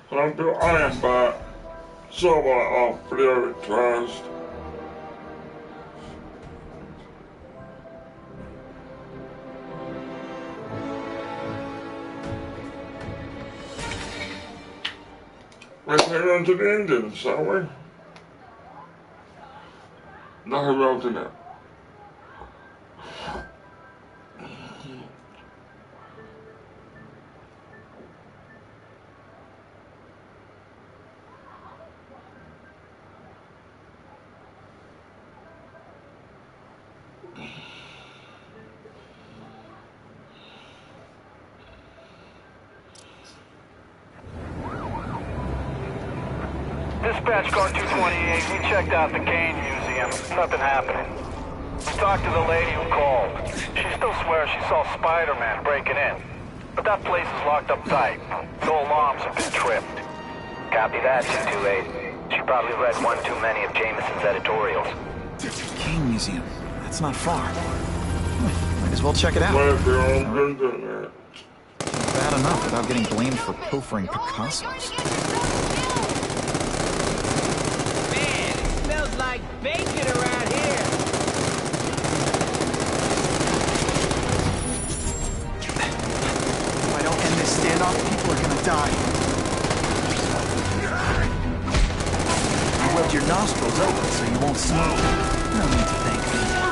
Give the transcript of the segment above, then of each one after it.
Kan du enbart sova av flygtröst? Let's head on to the engine, shall we? Not about it. Dispatch car 228, we checked out the Kane Museum. Nothing happening. We talked to the lady who called. She still swears she saw Spiderman breaking in. But that place is locked up tight. No alarms have been tripped. Copy that, 228. She probably read one too many of Jameson's editorials. Kane Museum. That's not far. Might as well check it out. Bad enough without getting blamed for pilfering Picassos. Like bacon around here. If I don't end this standoff, people are gonna die. You rubbed your nostrils open so you won't smoke. No need to thank me.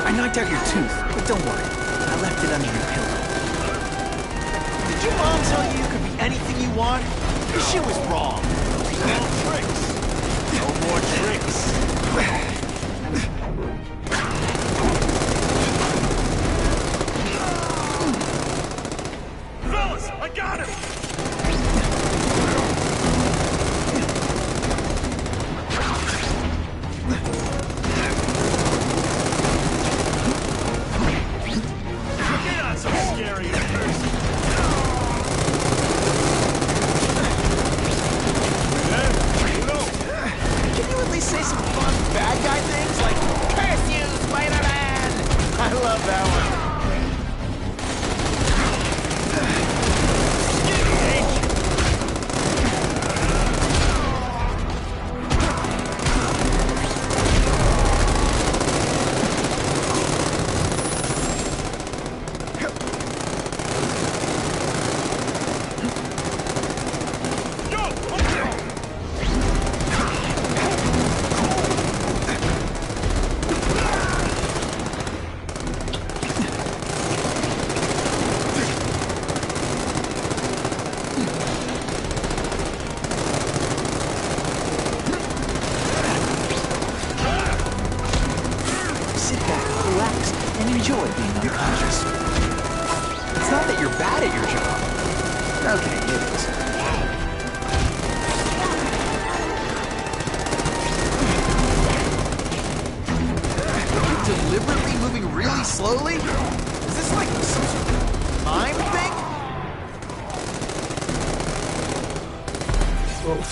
I knocked out your tooth, but don't worry. I left it under your pillow. Did your mom tell you you could be anything you want? She was wrong. No tricks. No more tricks. Fellas, I got him! Get on some scary person. Can you at least say some fun bad guy things like, "Curse you, Spider-Man"? I love that one. Enjoy being unconscious. It's not that you're bad at your job. Okay, it is. Are you deliberately moving really slowly? Is this like some sort of mime thing?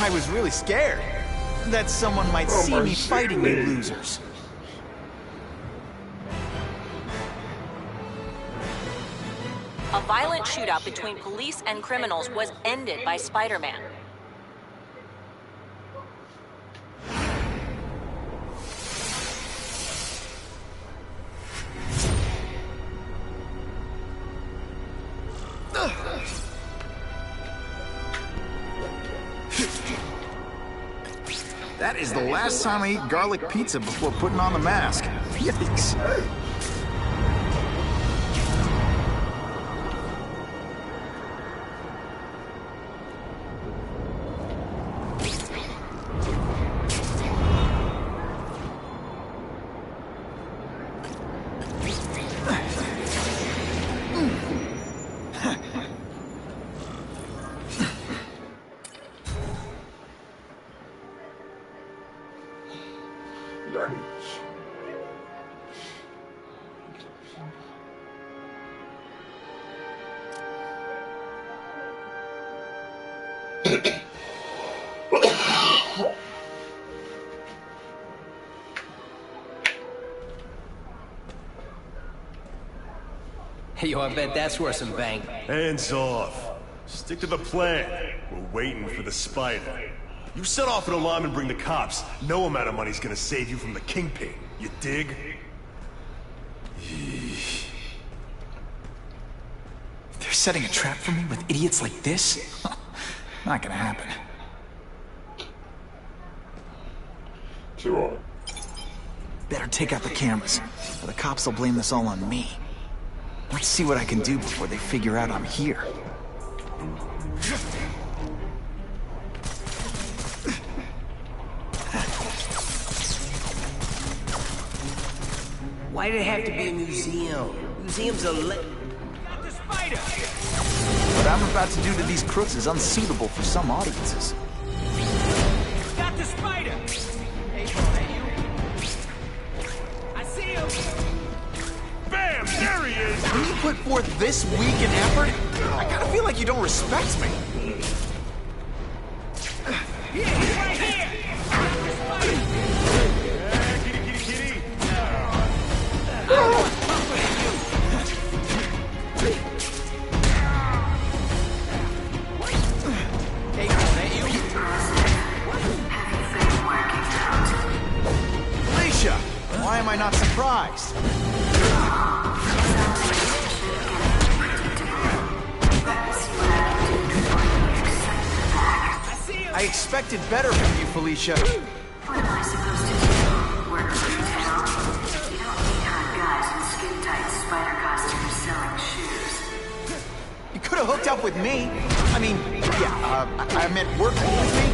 I was really scared that someone might see me fighting you losers. A violent shootout between police and criminals was ended by Spider-Man. That is the last time I eat garlic pizza before putting on the mask. Yikes. Yo, I bet that's worth some bang. Hands off. Stick to the plan. We're waiting for the spider. You set off an alarm and bring the cops. No amount of money's gonna save you from the kingpin. You dig? They're setting a trap for me with idiots like this? Not gonna happen. Too hard. Better take out the cameras, or the cops will blame this all on me. Let's see what I can do before they figure out I'm here. Why did it have to be a museum? Museums are lit. Got the spider! What I'm about to do to these crooks is unsuitable for some audiences. Got the spider! Hey, I see him! Bam! There he is! When you put forth this week in effort, I kinda feel like you don't respect me. Yeah, he's right here! The spider! Kitty, kitty, kitty! Alicia, why am I not surprised? I expected better from you, Felicia. What am I supposed to do? Work retail? You don't need hot guys in skin-tight spider costumes selling shoes. You could have hooked up with me. I mean, yeah, I meant working with me.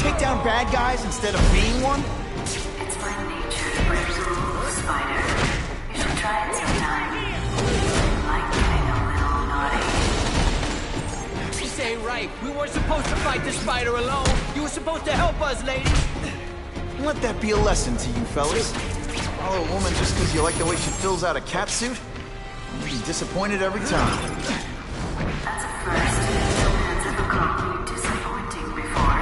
Take down bad guys instead of being one. It's my nature to break the rules, Spider. You should try it sometime. I like getting a little naughty. This ain't right. We weren't supposed to fight the spider alone. You were supposed to help us, lady. Let that be a lesson to you, fellas. Follow a woman just because you like the way she fills out a cat suit? You'll be disappointed every time. That's a first. No man's ever called you disappointing before.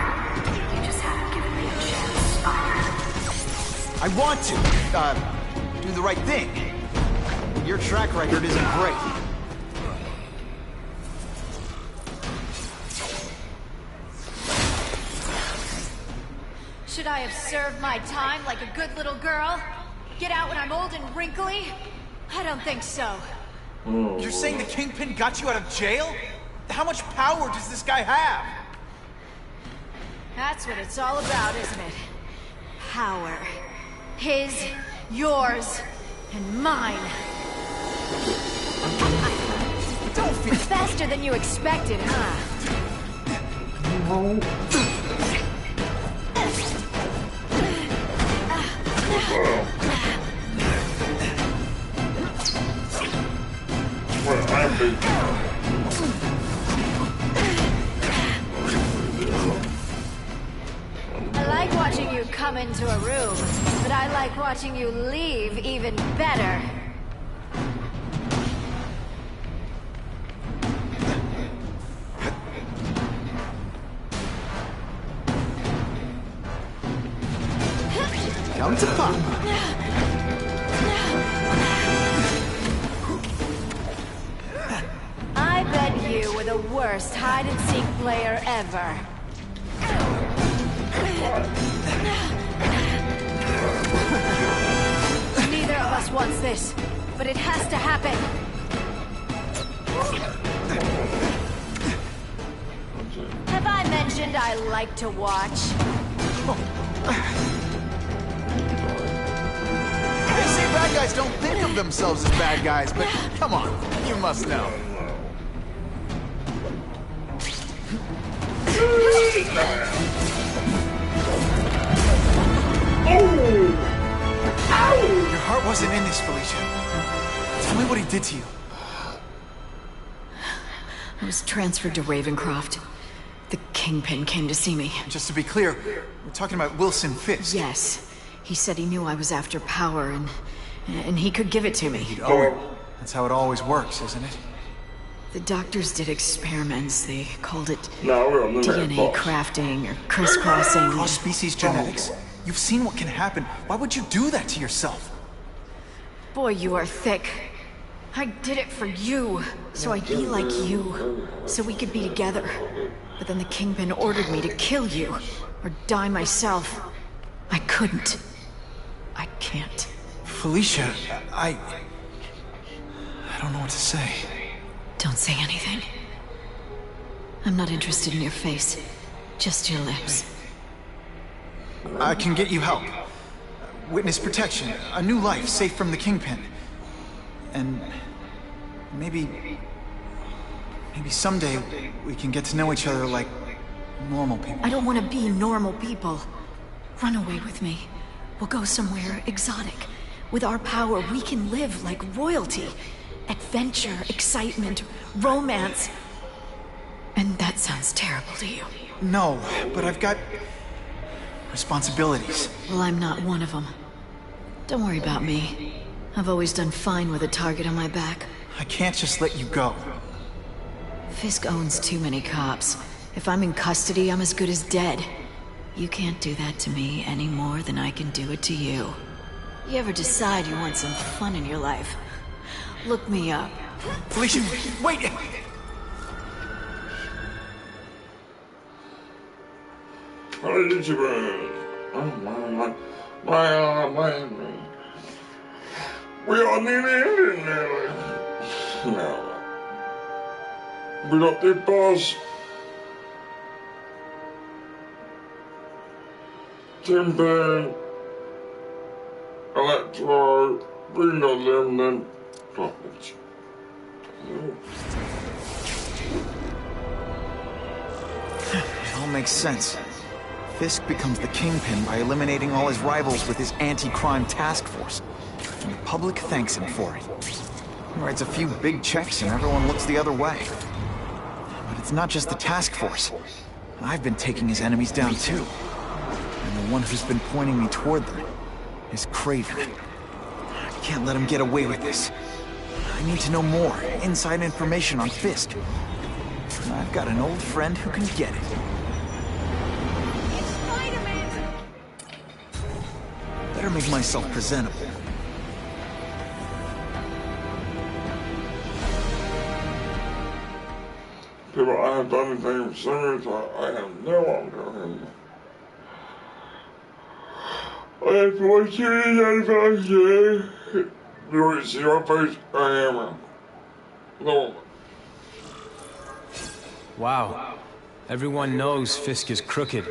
You just haven't given me a chance, Spider. I want to, do the right thing. Your track record isn't great. Should I have served my time like a good little girl? Get out when I'm old and wrinkly? I don't think so. You're saying the Kingpin got you out of jail? How much power does this guy have? That's what it's all about, isn't it? Power. His, yours, and mine. Don't feel... Faster than you expected, huh? What happened? I like watching you come into a room, but I like watching you leave even better. Come to Papa. I bet you were the worst hide-and-seek player ever. Neither of us wants this, but it has to happen. Have I mentioned I like to watch? They say bad guys don't think of themselves as bad guys, but come on, you must know. Your heart wasn't in this, Felicia. Tell me what he did to you. I was transferred to Ravencroft. The Kingpin came to see me. Just to be clear, we're talking about Wilson Fisk. Yes. He said he knew I was after power, and he could give it to me. That's how it always works, isn't it? The doctors did experiments. They called it No, we're on the DNA box. crafting or crisscrossing. Cross-species genetics. You've seen what can happen. Why would you do that to yourself? Boy, you are thick. I did it for you, so I'd be like you, so we could be together. But then the Kingpin ordered me to kill you, or die myself. I couldn't. I can't. Felicia, I don't know what to say. Don't say anything. I'm not interested in your face, just your lips. I can get you help. Witness protection, a new life safe from the Kingpin. And maybe someday we can get to know each other like normal people. I don't want to be normal people. Run away with me. We'll go somewhere exotic. With our power, we can live like royalty. Adventure, excitement, romance. And that sounds terrible to you. No, but I've got responsibilities. Well, I'm not one of them. Don't worry about me. I've always done fine with a target on my back. I can't just let you go. Fisk owns too many cops. If I'm in custody, I'm as good as dead. You can't do that to me any more than I can do it to you. You ever decide you want some fun in your life? Look me up. Felicia, wait! We are nearly ending nearly. No. We got the boss. Kingpin. Electro. We know them then. Puppets. It all makes sense. Fisk becomes the Kingpin by eliminating all his rivals with his anti-crime task force. And the public thanks him for it. He writes a few big checks and everyone looks the other way. But it's not just the task force. I've been taking his enemies down too. And the one who's been pointing me toward them is Kraven. I can't let him get away with this. I need to know more, inside information on Fisk. And I've got an old friend who can get it. It's Spiderman! Better make myself presentable. People, I have done things similar to I have no idea. I have to watch you advice. You want to see my face? I am. No. Wow. Everyone knows Fisk is crooked.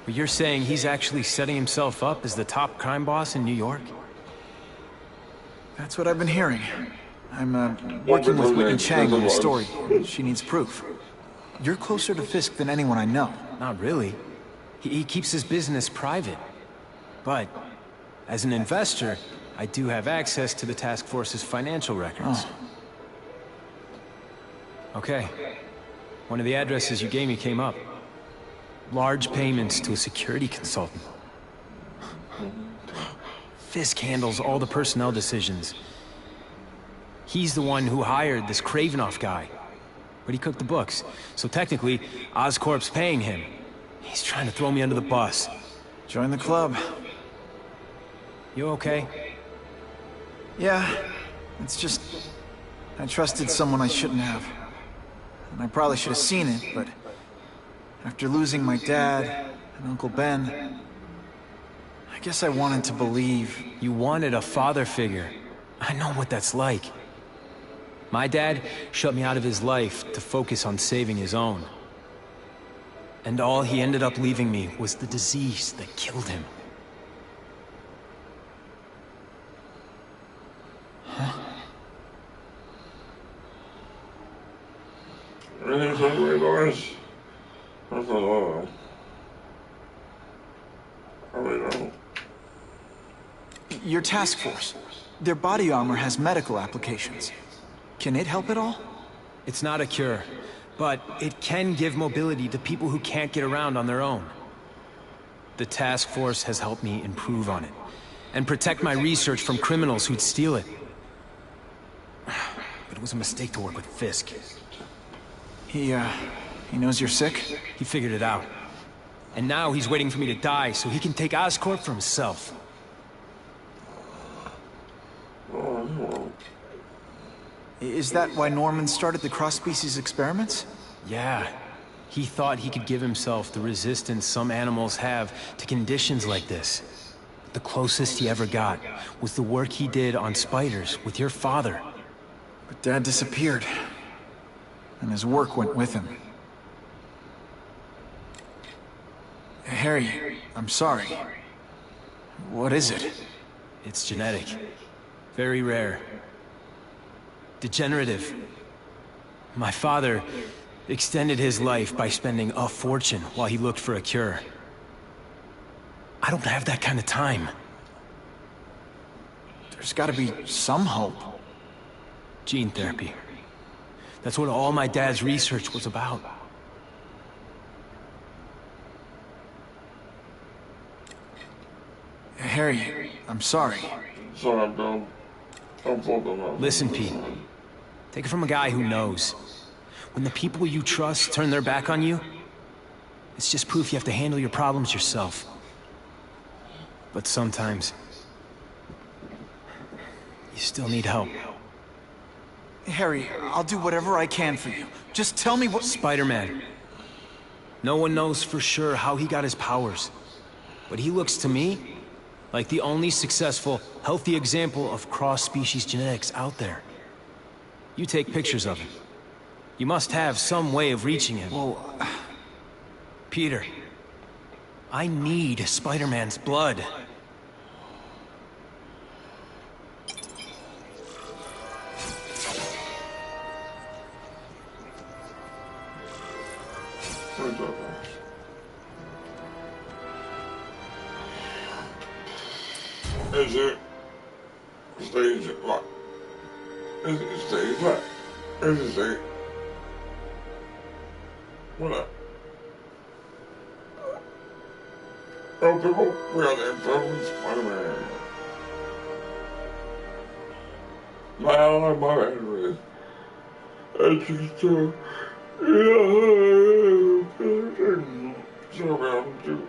But you're saying he's actually setting himself up as the top crime boss in New York? That's what I've been hearing. I'm working with Whitney Chang on the story. She needs proof. You're closer to Fisk than anyone I know. Not really. He keeps his business private. But, as an investor, I do have access to the task force's financial records. Oh. Okay. One of the addresses you gave me came up. Large payments to a security consultant. Fisk handles all the personnel decisions. He's the one who hired this Kravinoff guy. But he cooked the books, so technically, Oscorp's paying him. He's trying to throw me under the bus. Join the club. You okay? Yeah, it's just... I trusted someone I shouldn't have. And I probably should have seen it, but... after losing my dad and Uncle Ben... I guess I wanted to believe... You wanted a father figure. I know what that's like. My dad shut me out of his life to focus on saving his own. And all he ended up leaving me was the disease that killed him. Huh? Anything realize? That's a lot. I mean, Your task force. Their body armor has medical applications. Can it help at all? It's not a cure, but it can give mobility to people who can't get around on their own. The task force has helped me improve on it, and protect my research from criminals who'd steal it. But it was a mistake to work with Fisk. He knows you're sick? He figured it out. And now he's waiting for me to die so he can take Oscorp for himself. Is that why Norman started the cross-species experiments? Yeah. He thought he could give himself the resistance some animals have to conditions like this. The closest he ever got was the work he did on spiders with your father. But Dad disappeared, and his work went with him. Harry, I'm sorry. What is it? It's genetic. Very rare. Degenerative. My father extended his life by spending a fortune while he looked for a cure. I don't have that kind of time. There's gotta be some hope. Gene therapy. That's what all my dad's research was about. Harry, I'm sorry. Sorry, Bill. I'm fucking up. Listen, Pete. Take it from a guy who knows. When the people you trust turn their back on you, it's just proof you have to handle your problems yourself. But sometimes, you still need help. Harry, I'll do whatever I can for you. Just tell me what— Spider-Man. No one knows for sure how he got his powers. But he looks to me like the only successful, healthy example of cross-species genetics out there. You take pictures of him. You must have some way of reaching him. Well, Peter, I need Spider-Man's blood. Is it stage what? Is it stage what? Is it stage? What up? Oh, people, we are the infamous Spider-Man. My mother is. And she's so. So around too.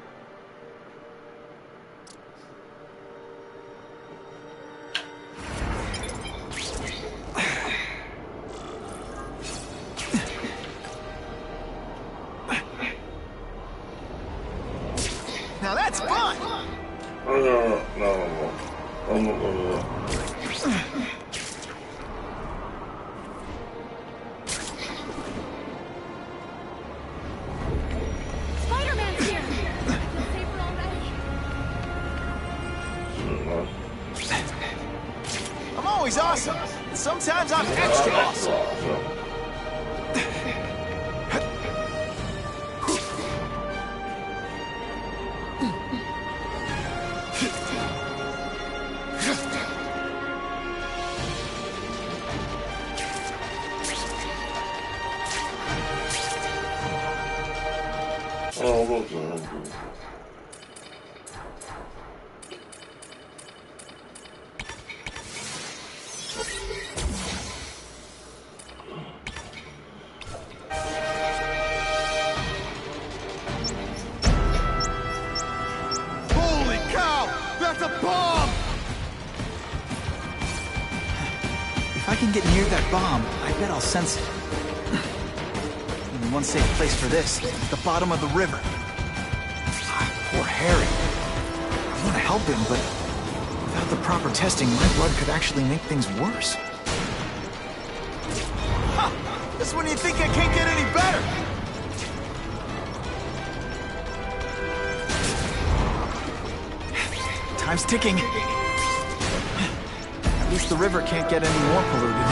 now that's fun! No. I'm not gonna do that. Spider-Man's here! I feel safer already. I'm always awesome. Sometimes I'm extra awesome. Oh, what's that? Holy cow! That's a bomb! If I can get near that bomb, I bet I'll sense it. Only one safe place for this, the bottom of the river. Poor Harry. I want to help him, but without the proper testing, my blood could actually make things worse. Ha! That's when you think I can't get any better! Time's ticking. At least the river can't get any more polluted.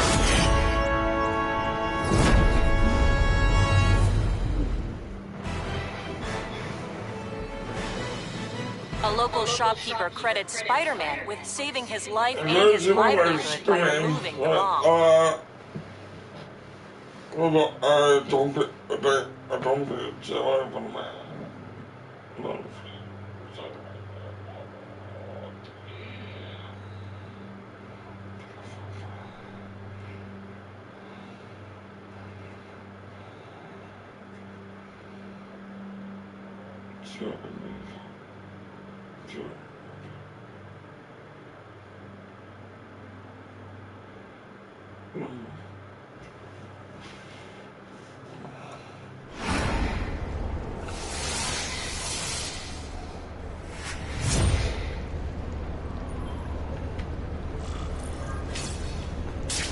A local shopkeeper credits Spider-Man with saving his life and his livelihood by removing the bomb. I don't think it's alive for the man. No. Sure. Sure.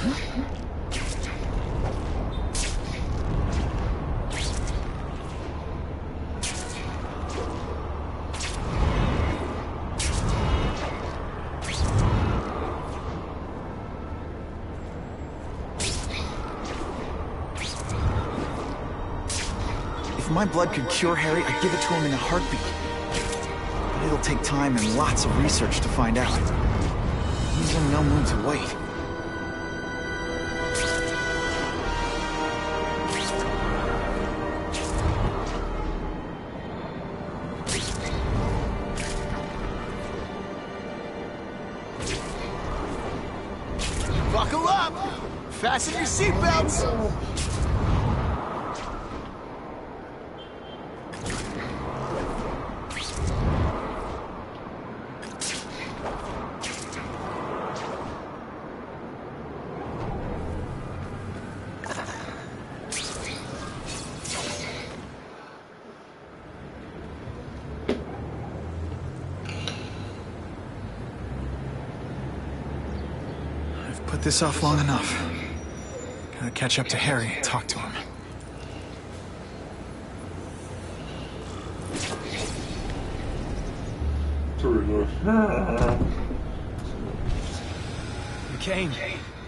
If my blood could cure Harry, I'd give it to him in a heartbeat. But it'll take time and lots of research to find out. He's in no mood to wait. Buckle up! Fasten your seatbelts! Put this off long enough. Gotta catch up to Harry and talk to him. McCain,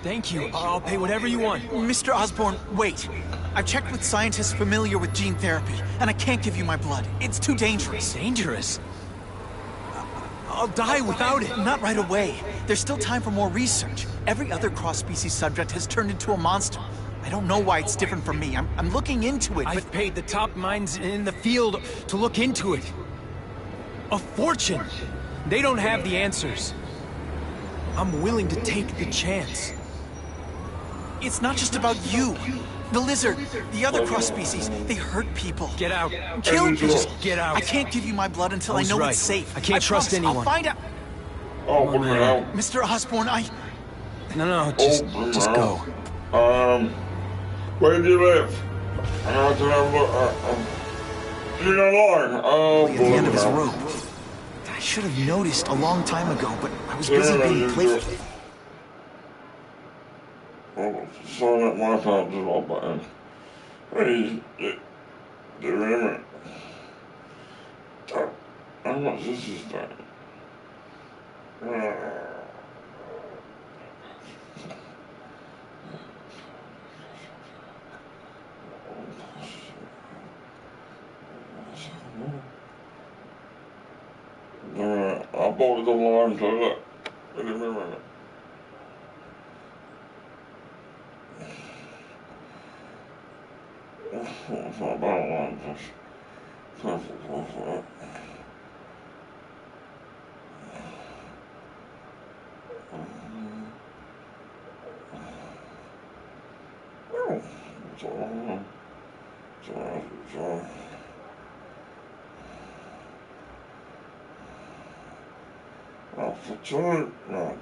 thank you. I'll pay whatever you want. Mr. Osborn, wait. I've checked with scientists familiar with gene therapy, and I can't give you my blood. It's too dangerous. Dangerous? I'll die without it. Not right away. There's still time for more research. Every other cross-species subject has turned into a monster. I don't know why it's different from me. I'm looking into it, I've paid the top minds in the field to look into it. A fortune. They don't have the answers. I'm willing to take the chance. It's not just about you. The lizard, the other cross-species, they hurt people. Get out. Kill people. Just get out. I can't give you my blood until I know right. it's safe. I can't trust promise. anyone. I'll find out. Oh, man. Mr. Osborn, No, just go. Where do you live? I have to have a look. You're not lying. At the end of his rope. I should have noticed a long time ago, but I was busy being playful. Oh, sorry that my time's a lot better. Hey, do a minute. How much is this thing? I bought it online, so look. Wait a minute. It's not about online, just careful for it. Oh, it's all right. It's all right. It's all right. For time, no.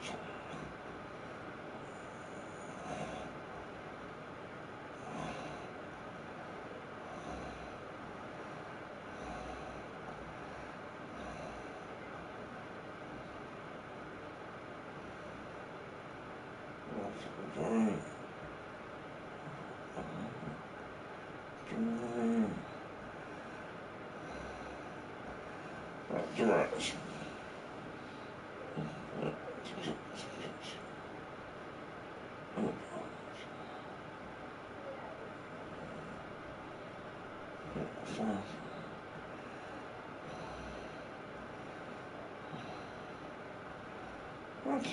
What?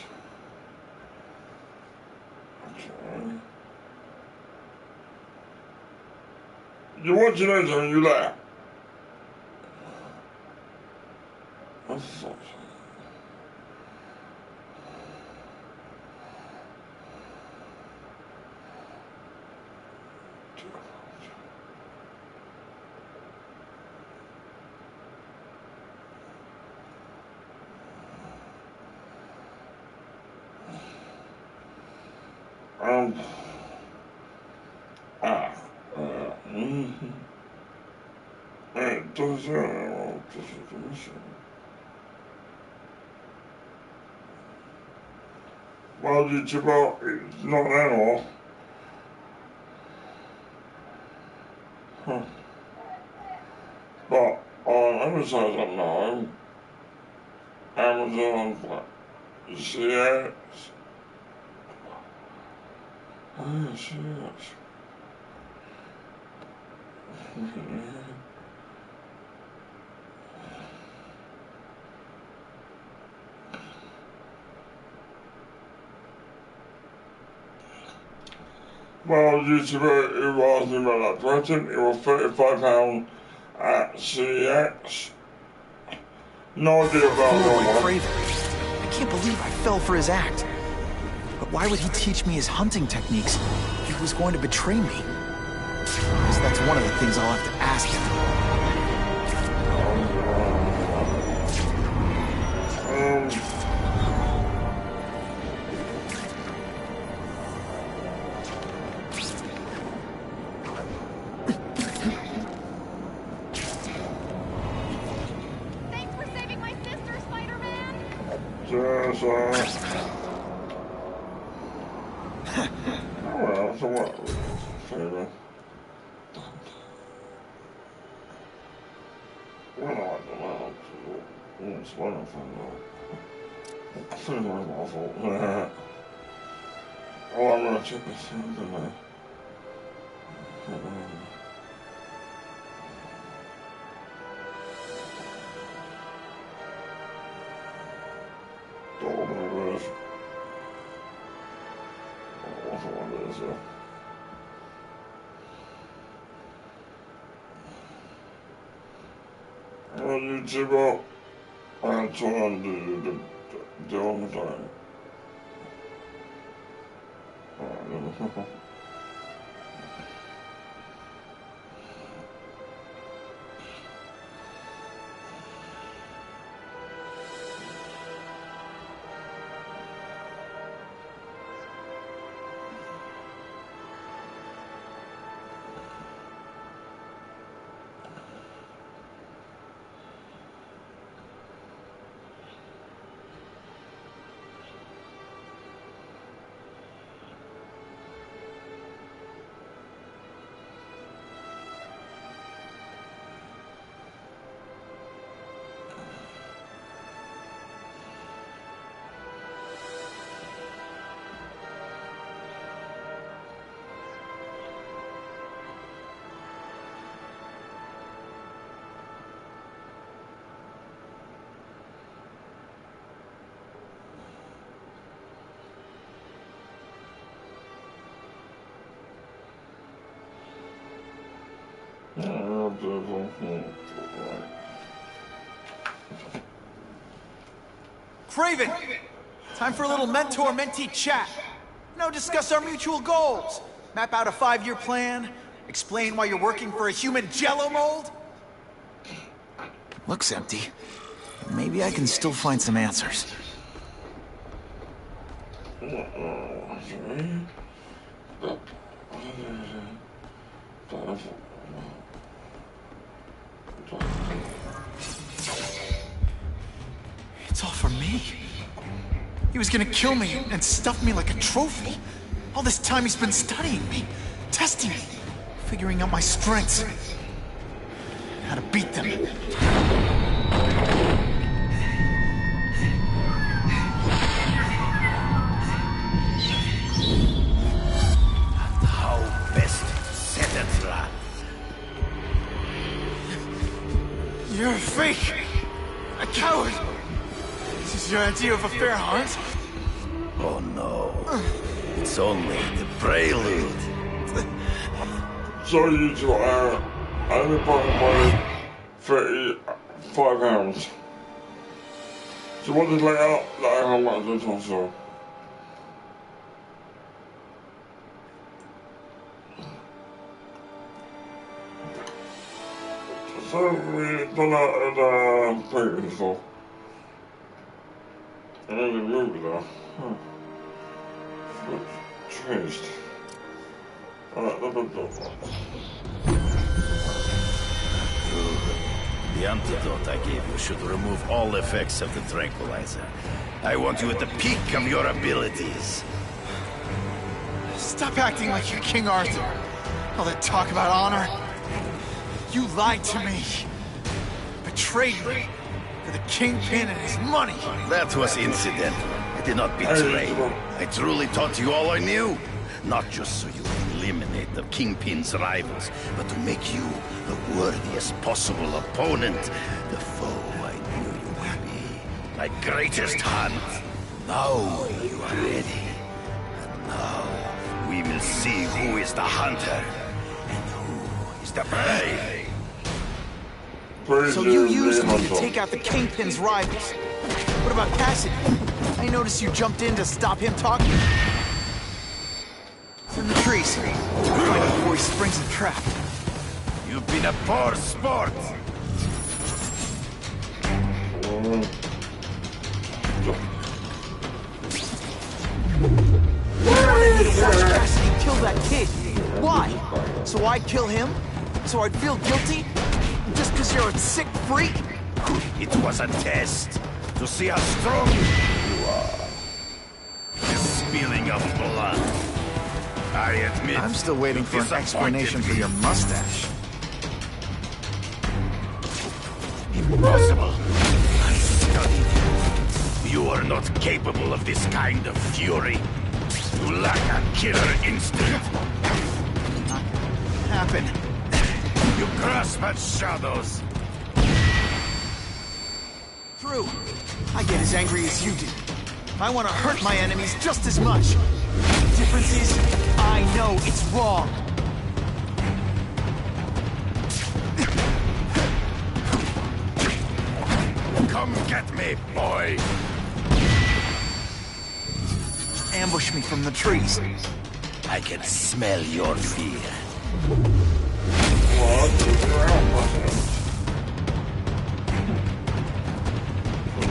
Okay. You watch it and you laugh. That's so Well, Well, YouTuber, it's not an animal. Huh. But on Amazon now, Amazon, CX, CX. Well, YouTuber, it was in about that present, it was £35 at CX. No idea about that one. Craven. I can't believe I fell for his act. But why would he teach me his hunting techniques if he was going to betray me? I guess that's one of the things I'll have to ask him. Thanks for saving my sister, Spider-Man! Well, so what? Favorite. Well, I don't know. It's wonderful, though. I feel like awful. Oh, I'm gonna check this out tonight. Don't open this. What's on this? Well, YouTuber, I'm trying to do the whole time. Craven! Time for a little mentor-mentee chat. Discuss our mutual goals. Map out a 5-year plan. Explain why you're working for a human jello mold. Looks empty. Maybe I can still find some answers. It's all for me. He was gonna kill me and stuff me like a trophy. All this time he's been studying me, testing me, figuring out my strengths, how to beat them. How best set a trap. You're a fake! A coward! This is your idea of a fair hunt? Oh no. It's only the prelude. So you two are only buying money £35. So what is like how much this also? So we done that at previous so. And then the movie though. Changed. Alright, The antidote I gave you should remove all effects of the tranquilizer. I want you at the peak of your abilities. Stop acting like you're King Arthur. All that talk about honor. You lied to me. Betrayed me. For the Kingpin and his money. That was incidental. I did not betray. I truly taught you all I knew. Not just so you would eliminate the Kingpin's rivals, but to make you the worthiest possible opponent. The foe I knew you would be. My greatest hunt. Now you are ready. And now we will see who is the hunter and who is the prey. So you used me to take out the Kingpin's rivals. What about Cassidy? I noticed you jumped in to stop him talking. It's in the trees. Find out before he springs a trap. You've been a poor sport. Cassidy killed that kid. Why? So I'd kill him? So I'd feel guilty? Just because you're a sick freak? It was a test to see how strong you are. The spilling of blood. I admit. I'm still waiting for an explanation for your mustache. Impossible. I studied you. You are not capable of this kind of fury. You lack a killer instinct. Not happen. You grasp at shadows. True. I get as angry as you do. I want to hurt my enemies just as much. The difference is, I know it's wrong. Come get me, boy. Ambush me from the trees. I can smell your fear.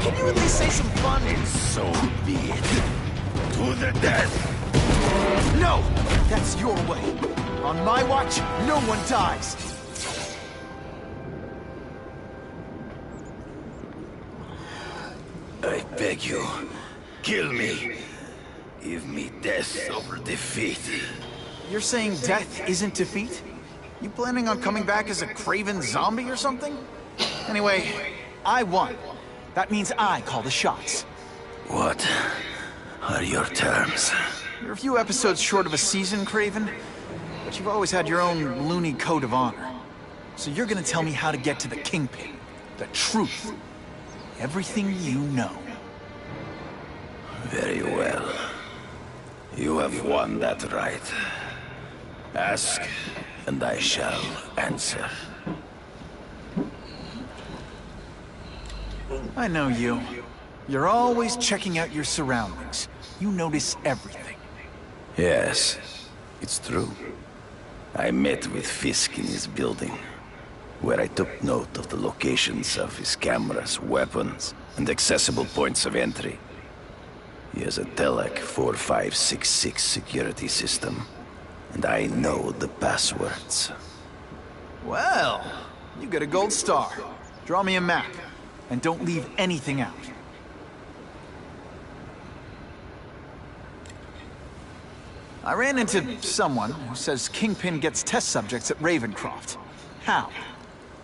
Can you at least say some fun? So be it. To the death. No! That's your way. On my watch, no one dies. I beg you, kill me. Give me death over defeat. You're saying death isn't defeat? You planning on coming back as a craven zombie or something? Anyway, I won. That means I call the shots. What are your terms? You're a few episodes short of a season, Craven, but you've always had your own loony code of honor. So you're gonna tell me how to get to the Kingpin. The truth. Everything you know. Very well. You have won that right. Ask, and I shall answer. I know you. You're always checking out your surroundings. You notice everything. Yes, it's true. I met with Fisk in his building, where I took note of the locations of his cameras, weapons, and accessible points of entry. He has a Telec 4566 security system, and I know the passwords. Well, you get a gold star. Draw me a map, and don't leave anything out. I ran into someone who says Kingpin gets test subjects at Ravencroft. How?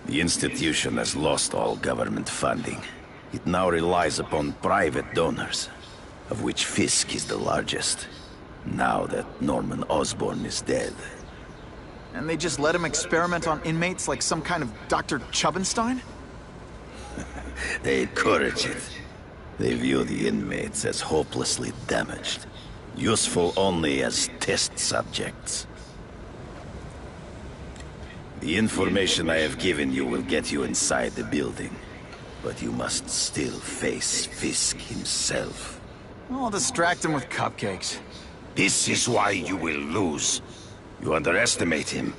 The institution has lost all government funding. It now relies upon private donors, of which Fisk is the largest, now that Norman Osborn is dead. And they just let him experiment on inmates like some kind of Dr. Chubbenstein? They encourage it. They view the inmates as hopelessly damaged, useful only as test subjects. The information I have given you will get you inside the building, but you must still face Fisk himself. I'll distract him with cupcakes. This is why you will lose. You underestimate him.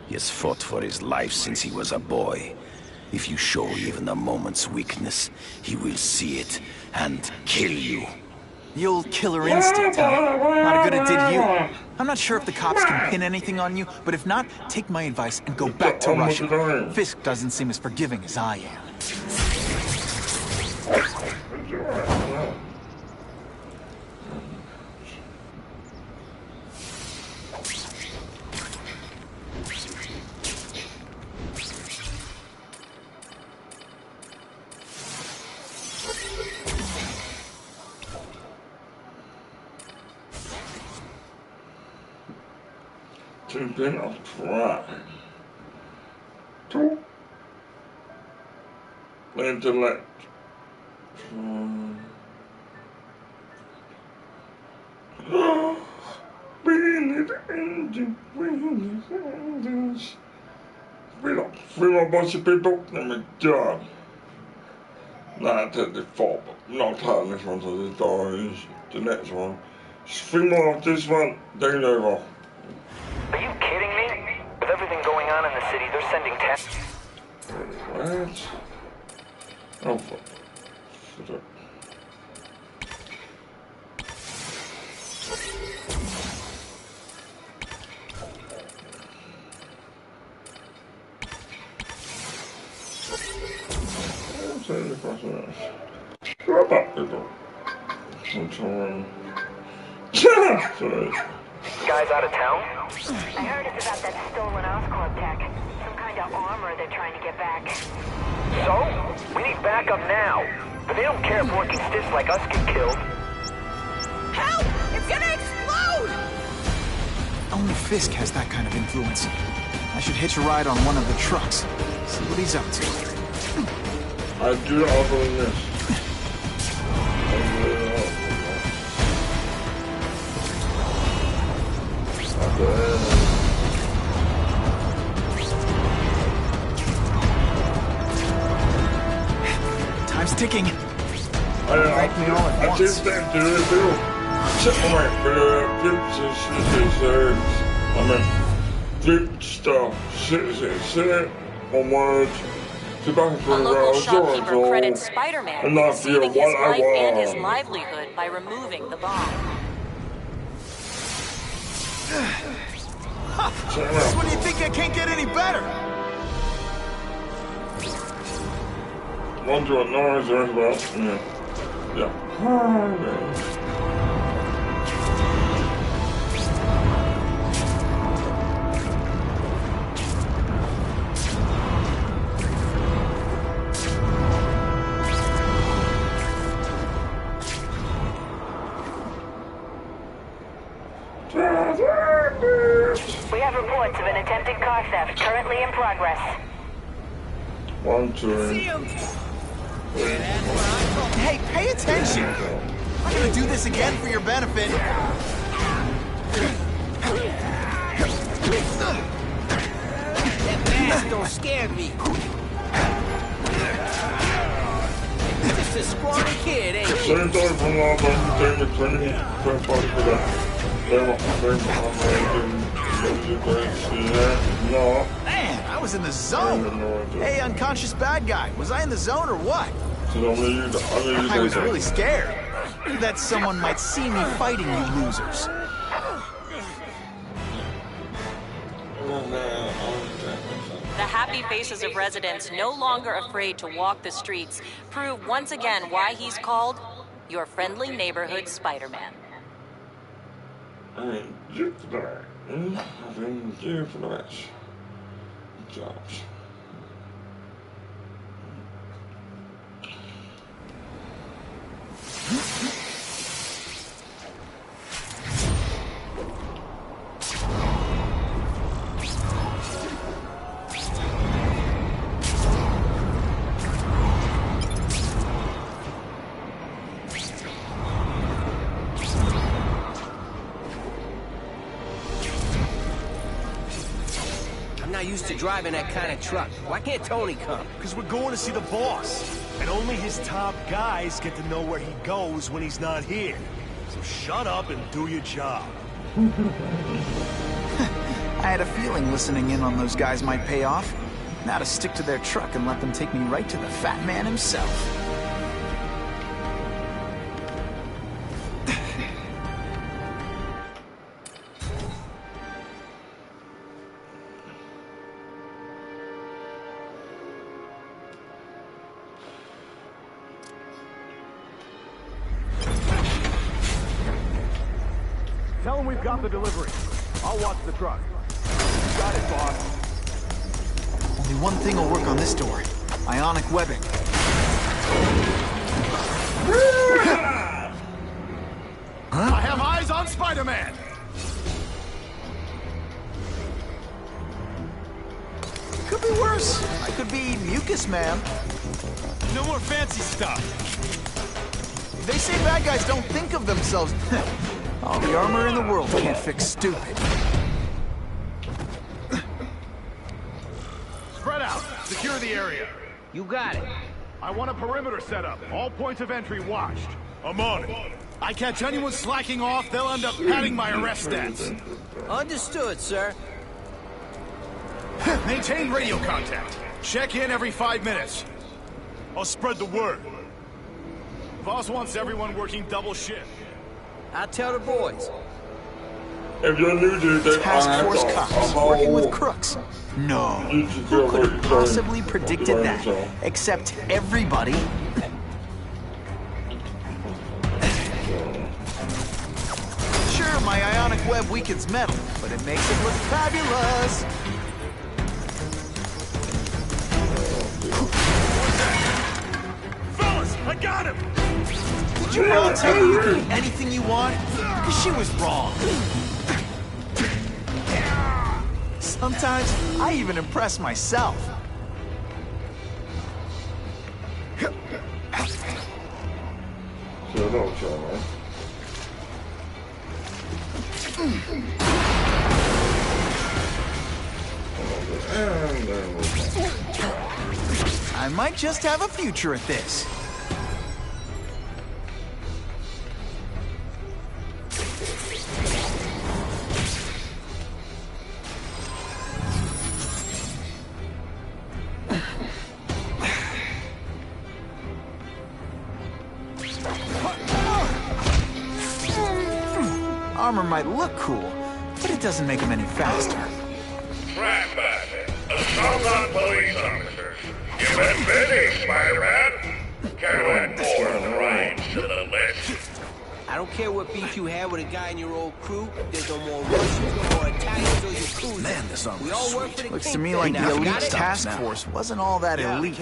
He has fought for his life since he was a boy. If you show even a moment's weakness, he will see it and kill you. The old killer instinct, huh? A lot of good it did you. I'm not sure if the cops can pin anything on you, but if not, take my advice and go back to Russia. Fisk doesn't seem as forgiving as I am. Kingpin of crime. 2. Intellect. Being the engine, free a bunch of people, and we're done. Not at the fault, but not having this one to the stories. The next one. Just 3 more of this one, then over. Are you kidding me? With everything going on in the city, they're sending tests. What? Oh, fuck. Shut up. What about people? Sorry. Guys out of town? I heard it's about that stolen Oscorp tech. Some kind of armor they're trying to get back. So? We need backup now. But they don't care if working stiffs like us get killed. Help! It's gonna explode! Only Fisk has that kind of influence. I should hitch a ride on one of the trucks. See what he's up to. I do not believe this. Time's ticking. Break me all at once. I just can't do it, too. Flip stuff. Sit on words. A local shopkeeper credits Spiderman with saving his life and his livelihood by removing the bomb. What do you think? I can't get any better. One to a noise or about. Yeah. We have reports of an attempted car theft currently in progress. 1, 2. Hey, pay attention! I'm gonna do this again for your benefit. That mask don't scare me. Just a scrawny kid, ain't he? Same time from last time, you take the training, first party for that. Man, I was in the zone. Hey, unconscious bad guy. Was I in the zone or what? I was really scared. That someone might see me fighting you losers. The happy faces of residents, no longer afraid to walk the streets, prove once again why he's called your friendly neighborhood Spider-Man. And you for that. And you for the rest. Jobs. I'm not used to driving that kind of truck. Why can't Tony come? Because we're going to see the boss. And only his top guys get to know where he goes when he's not here. So shut up and do your job. I had a feeling listening in on those guys might pay off. Now to stick to their truck and let them take me right to the fat man himself. Got the delivery. I'll watch the truck. Got it, boss. Only one thing will work on this door. Ionic webbing. I have eyes on Spider-Man! Could be worse. I could be Mucus Man. No more fancy stuff. They say bad guys don't think of themselves. All the armor in the world can't fix stupid. Spread out. Secure the area. You got it. I want a perimeter set up. All points of entry watched. I'm on it. I catch anyone slacking off, they'll end up padding my arrest stats. Understood, sir. Maintain radio contact. Check in every 5 minutes. I'll spread the word. Boss wants everyone working double shift. I'll tell the boys. If you're new to this, Task Force cops working with crooks. No. Who could have possibly predicted that? Except everybody. Sure, my ionic web weakens metal, but it makes it look fabulous. Fellas, I got him! Did you really tell her you could do anything you want? Because she was wrong. Sometimes, I even impress myself. So don't show, man. I might just have a future at this. Armor might look cool, but it doesn't make him any faster. Track back. Assault on police officers. You've been busy, Spider-Man. Can't add more of the rhymes to the list. I don't care what beef you had with a guy in your old crew. There's no more Russians, no more Italians, or your crews. Man, this armor's We all work for the Looks to Kingpin me like now. the elite Got it? task force wasn't all that elite.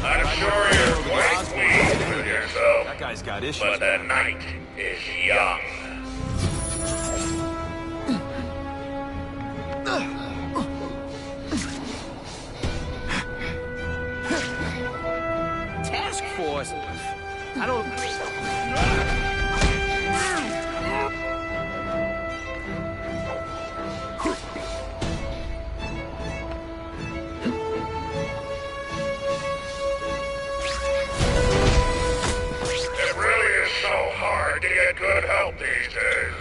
I'm sure you're quite pleased with yourself, That guy's got issues. but the night is young. Task force? I don't... It really is so hard to get good help these days.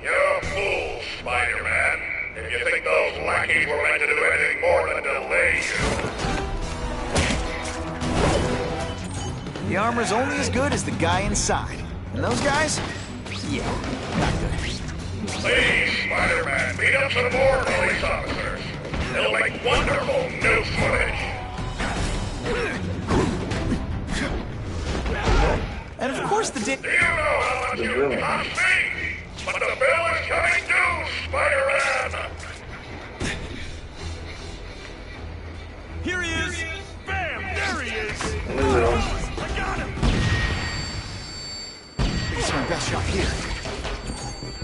You're a fool, Spider-Man, if you think those lackeys were meant to do anything more than delay you. The armor's only as good as the guy inside. And those guys? Yeah, not good. Please, Spider-Man, beat up some more police officers. They'll make wonderful news footage. And of course the Do you know how much you cost me? But the bill is coming due, Spider-Man! Here he is! Bam! There he is! I got him! This is my best shot here.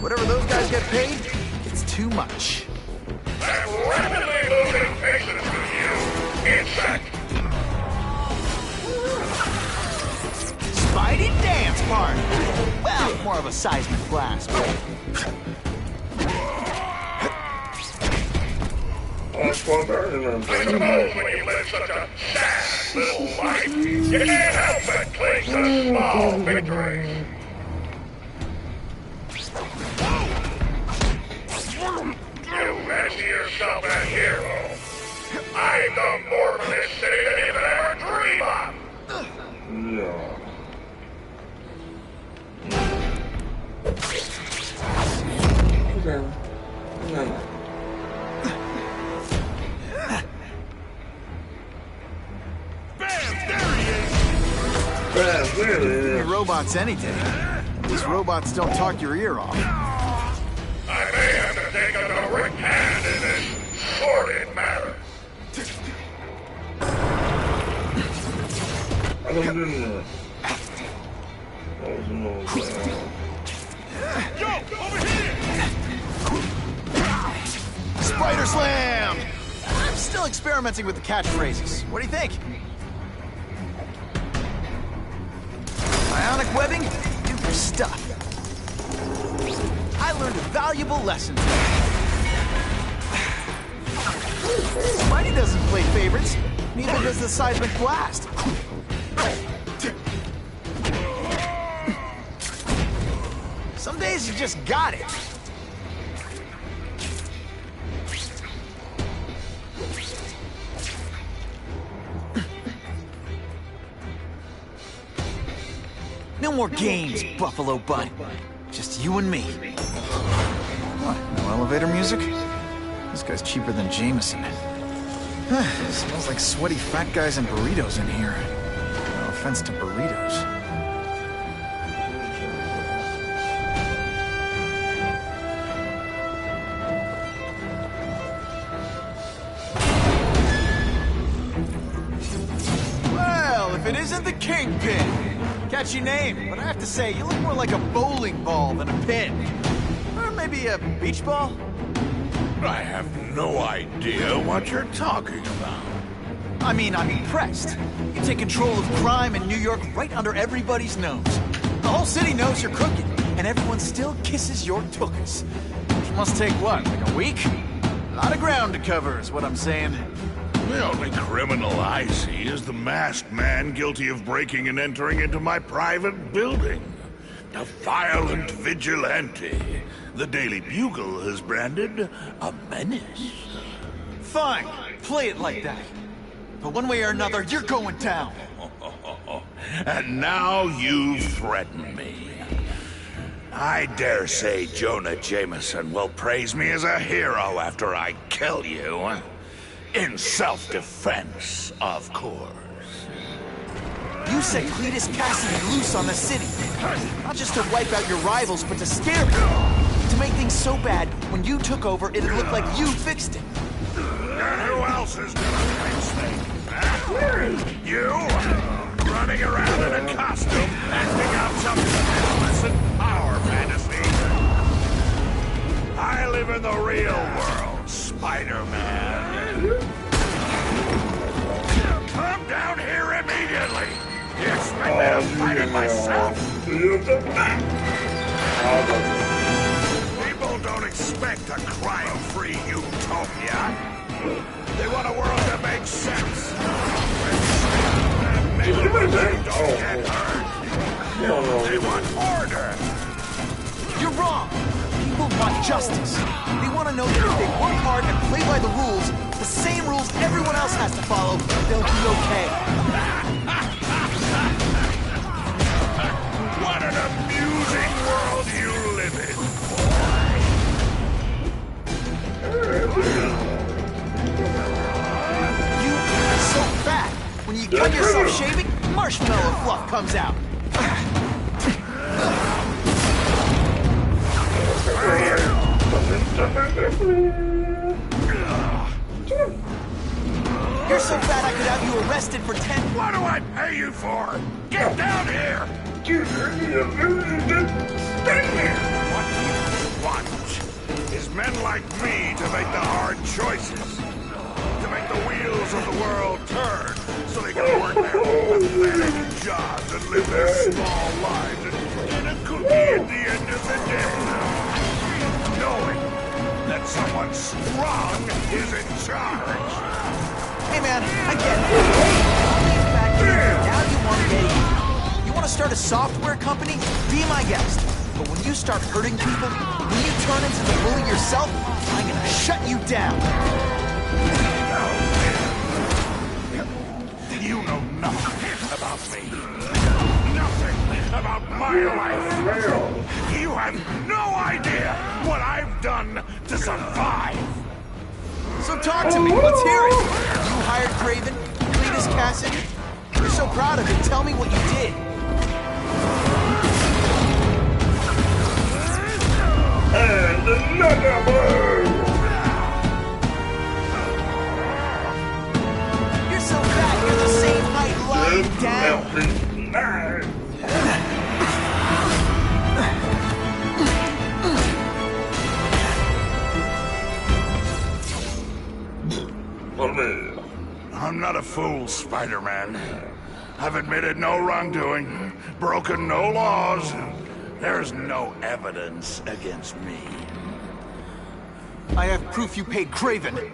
Whatever those guys get paid, it's too much. I'm rapidly losing patience with you. In fact, Spidey dance party! Well, more of a seismic blast. That's what better than I suppose when you live such a sad little life, you can't help but cling to small victories. You fancy yourself a hero. I'm the more for this city than you could ever dream of. Yeah. Whatever. Your robots any day. These robots don't talk your ear off. I may have to take a direct hand in this sordid matter. I don't know. Yo, over here! Spider Slam! I'm still experimenting with the catchphrases. What do you think? Ionic webbing? Do your stuff. I learned a valuable lesson today. Spidey doesn't play favorites. Neither does the seismic blast. Some days you just got it. No more games, Buffalo Butt. Just you and me. What, no elevator music? This guy's cheaper than Jameson. Smells like sweaty fat guys and burritos in here. No offense to burritos. Well, if it isn't the Kingpin. Catchy name, but I have to say, you look more like a bowling ball than a pin. Or maybe a beach ball? I have no idea what you're talking about. I mean, I'm impressed. You take control of crime in New York right under everybody's nose. The whole city knows you're crooked, and everyone still kisses your tuchus. Which must take what, like a week? A lot of ground to cover is what I'm saying. The only criminal I see is the masked man guilty of breaking and entering into my private building. A violent vigilante. The Daily Bugle has branded a menace. Fine, play it like that. But one way or another, you're going down. And now you threaten me. I dare say Jonah Jameson will praise me as a hero after I kill you. In self-defense, of course. You set Cletus Cassidy loose on the city. Not just to wipe out your rivals, but to scare them. To make things so bad, when you took over, it'd look like you fixed it. And who else is gonna fix things? Huh? You? Running around in a costume, acting out some adolescent power fantasy. I live in the real world, Spider-Man. Come down here immediately! You expect me to fight it myself? People don't expect a crime-free utopia. They want a world that makes sense. Neighborhoods don't get hurt. They want order. You're wrong. People want justice. They want to know that if they work hard and play by the rules, the same rules everyone else has to follow, they'll be okay. What an amusing world you live in. You're so fat. When you cut yourself shaving, marshmallow fluff comes out. You're so fat I could have you arrested for 10... What do I pay you for? Get down here! What you want is men like me to make the hard choices. To make the wheels of the world turn so they can work their pathetic jobs and live their small lives and get a cookie at the end of the day. Knowing that someone strong is in charge. Hey man, I get it. All these factories, now you want to get even. You want to start a software company? Be my guest. But when you start hurting people, when you turn into the bully yourself, I'm gonna shut you down. You know nothing about me. Nothing about my life. You have no idea what I've done to survive. So talk to me, let's hear it. You hired Craven, Cletus Cassidy. You're so proud of it, tell me what you did. And another blow! You're so fat, you're the same height lying down. I'm not a fool, Spider-Man. I've admitted no wrongdoing, broken no laws. There's no evidence against me. I have proof you paid Craven.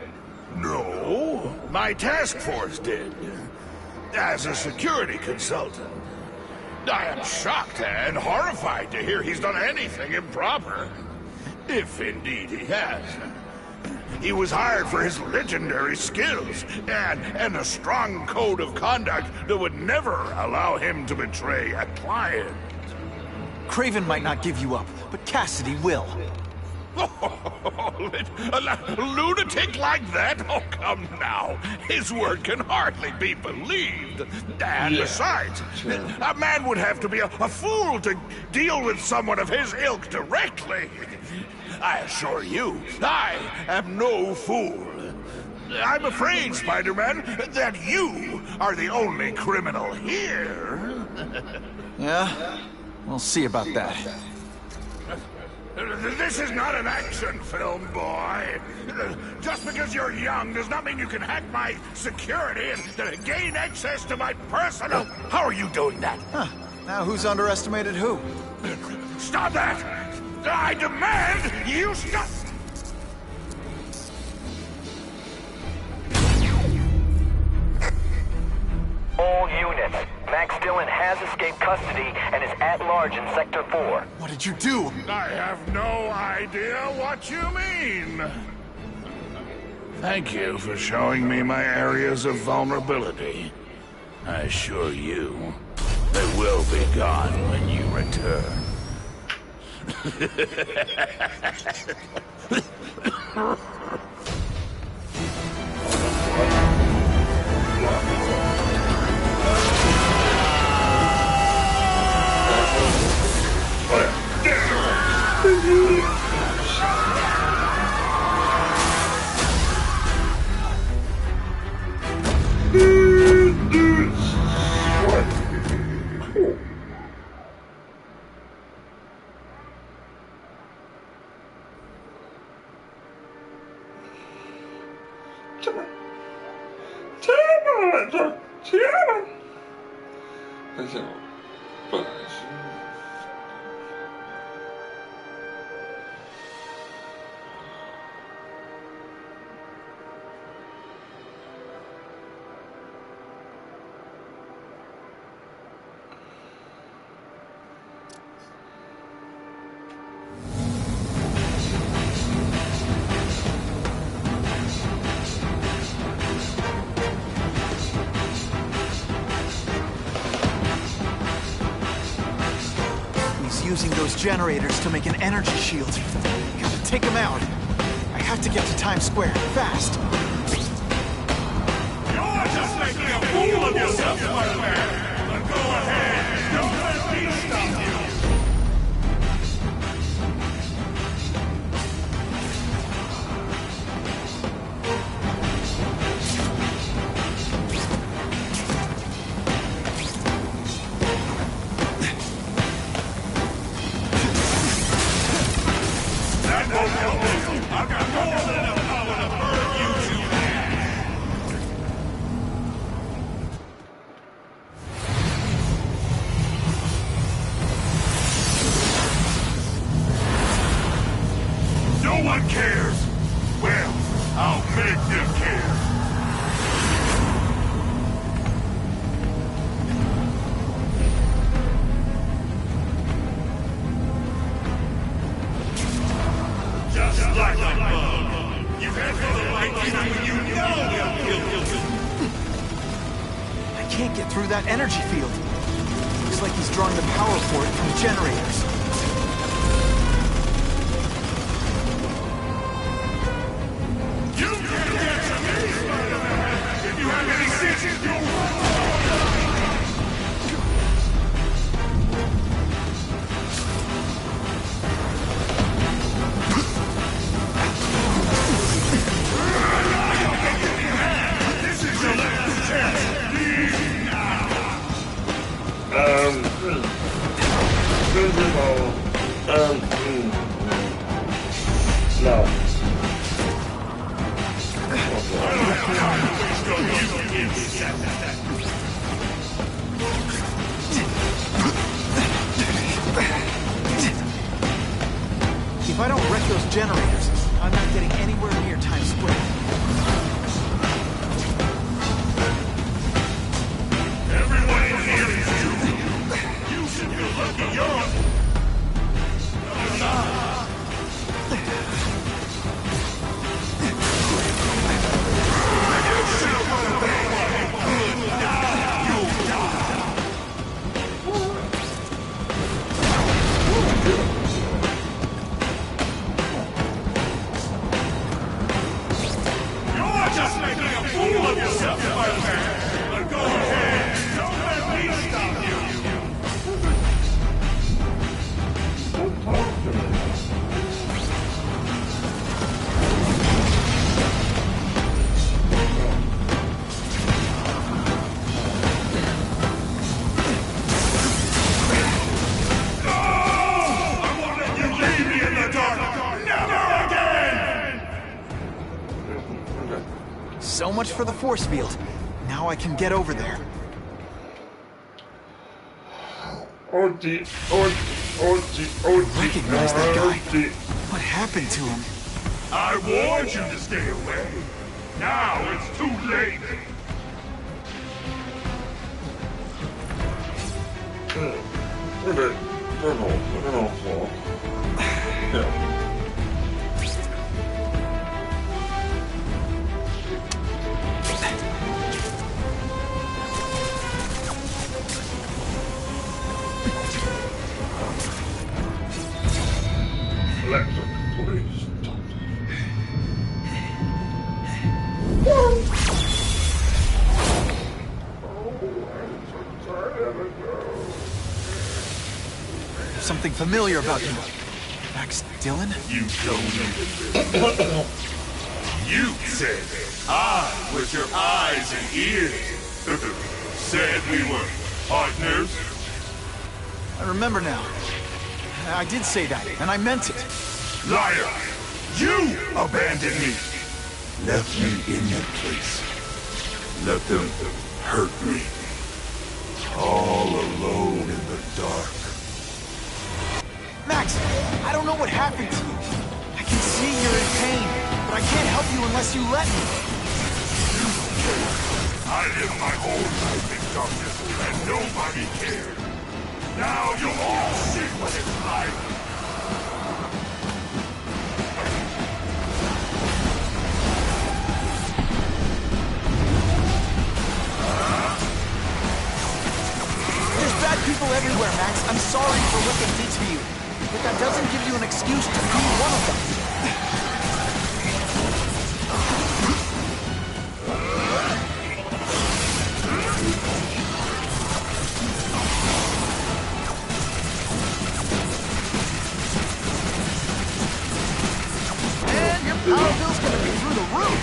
No, my task force did. As a security consultant. I am shocked and horrified to hear he's done anything improper. If indeed he has. He was hired for his legendary skills and a strong code of conduct that would never allow him to betray a client. Craven might not give you up, but Cassidy will. A lunatic like that? Oh, come now. His word can hardly be believed. And besides, a man would have to be a fool to deal with someone of his ilk directly. I assure you, I am no fool. I'm afraid, Spider-Man, that you are the only criminal here. Yeah? We'll see about that. This is not an action film, boy. Just because you're young does not mean you can hack my security and gain access to my personal... How are you doing that? Huh. Now who's underestimated who? Stop that! I demand you stop! All units. Max Dillon has escaped custody and is at large in Sector 4. What did you do? I have no idea what you mean. Thank you for showing me my areas of vulnerability. I assure you, they will be gone when you return. Using those generators to make an energy shield. Gotta take him out. I have to get to Times Square, fast. You're just making a fool of yourself, Spider-Man. But go ahead. Don't let me stop you. I've got more than enough power to burn you to death! No one cares! Well, I'll make them care! Just like a bug. You head for the right time when you know they'll kill you. I can't get through that energy field. Looks like he's drawing the power for it from the generators. You can get to me, Spider-Man! If you have any sense, you'll... No. If I don't wreck those generators, I'm not getting anywhere near Times Square. Everyone in here is you. You should feel lucky you're just making a fool of yourself, Spider-Man! But go ahead! Don't let me stop you! Don't talk to me. No! I won't let you leave me in the dark! Never again! So much for the force field. Now I can get over there. OG. Recognize that guy. What happened to him? I warned you to stay away. Now it's too late. Look at that. Yeah. Alexa, please stop. Something familiar about you. Max Dillon? You don't know. You said I was your eyes and ears. Said we were partners. I remember now. I did say that, and I meant it. Liar! You abandoned me! Left me in your place. Let them hurt me. All alone in the dark. Max, I don't know what happened to you. I can see you're in pain, but I can't help you unless you let me. I lived my whole life in darkness, and nobody cared. Now you'll all see what it's like. There's bad people everywhere, Max. I'm sorry for what they did to you. But that doesn't give you an excuse to be one of them. And your power bill's gonna be through the roof.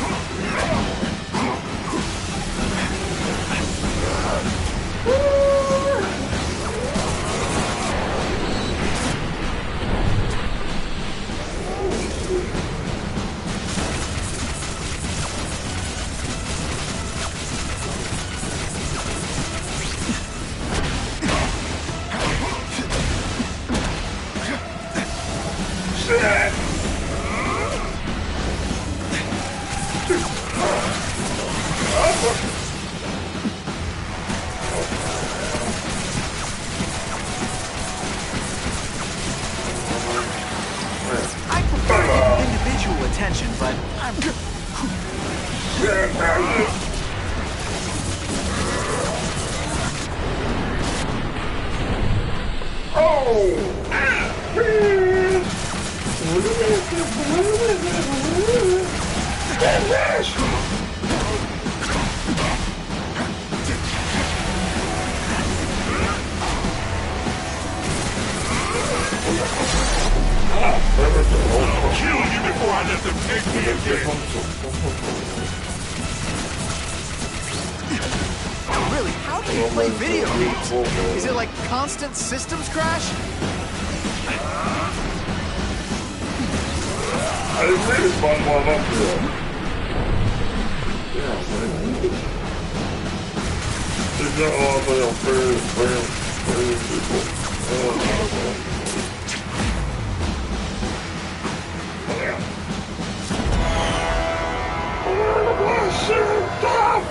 I prefer giving individual attention, but I'm... I'll kill you before I let them take me again. Really, how do you play video games? Is it like constant systems crash? I really fun one up here. Yeah, man. It's not all the very people. Yeah. Stop!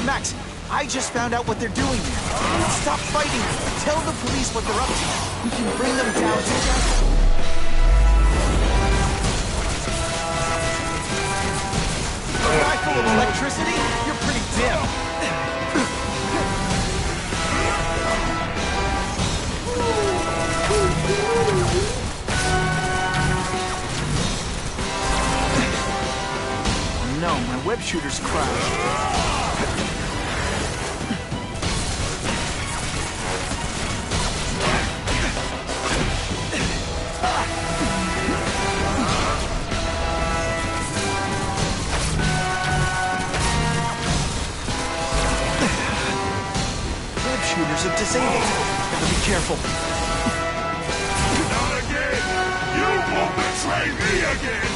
Max, I just found out what they're doing here. Stop fighting. Tell the police what they're up to. We can bring them down together. A guy full of electricity? You're pretty dim. No, my web shooter's crashed. Shooters are disabled. Gotta be careful. Not again! You won't betray me again!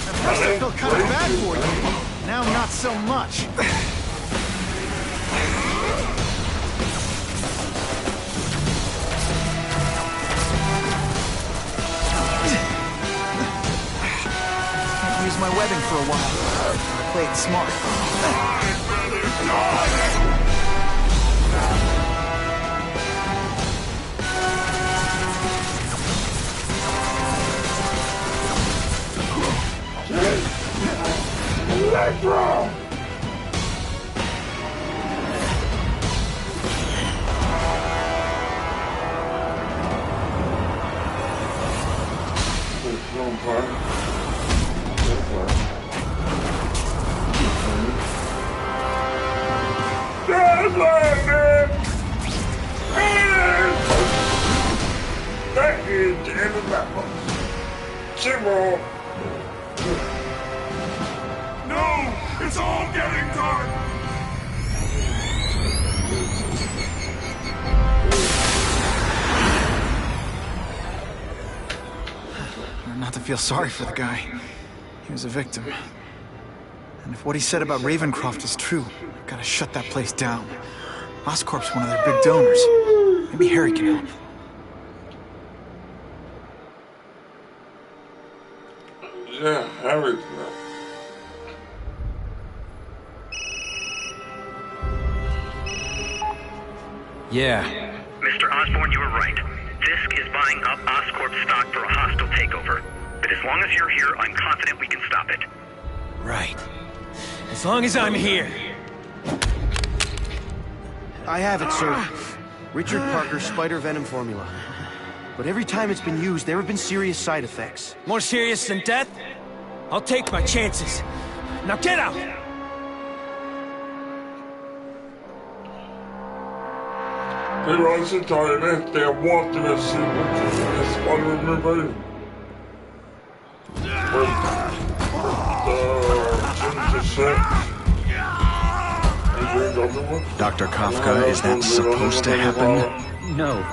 At first I felt kind of bad for you. Now not so much. Can't use my webbing for a while. Play it smart. Electro! That is the end of that one. Zero. No! It's all getting dark! Not to feel sorry for the guy. He was a victim. And if what he said about Ravencroft is true, I've gotta shut that place down. Oscorp's one of their big donors. Maybe Harry can help. Yeah, Harry can help. Yeah. Mr. Osborn, you were right. Fisk is buying up Oscorp stock for a hostile takeover. But as long as you're here, I'm confident we can stop it. Right. As long as I'm here. I have it, sir. Richard Parker's spider venom formula. But every time it's been used, there have been serious side effects. More serious than death? I'll take my chances. Now get out! Però si togliete a vuoto nel singolo Dr. Kafka, is that supposed to happen? No.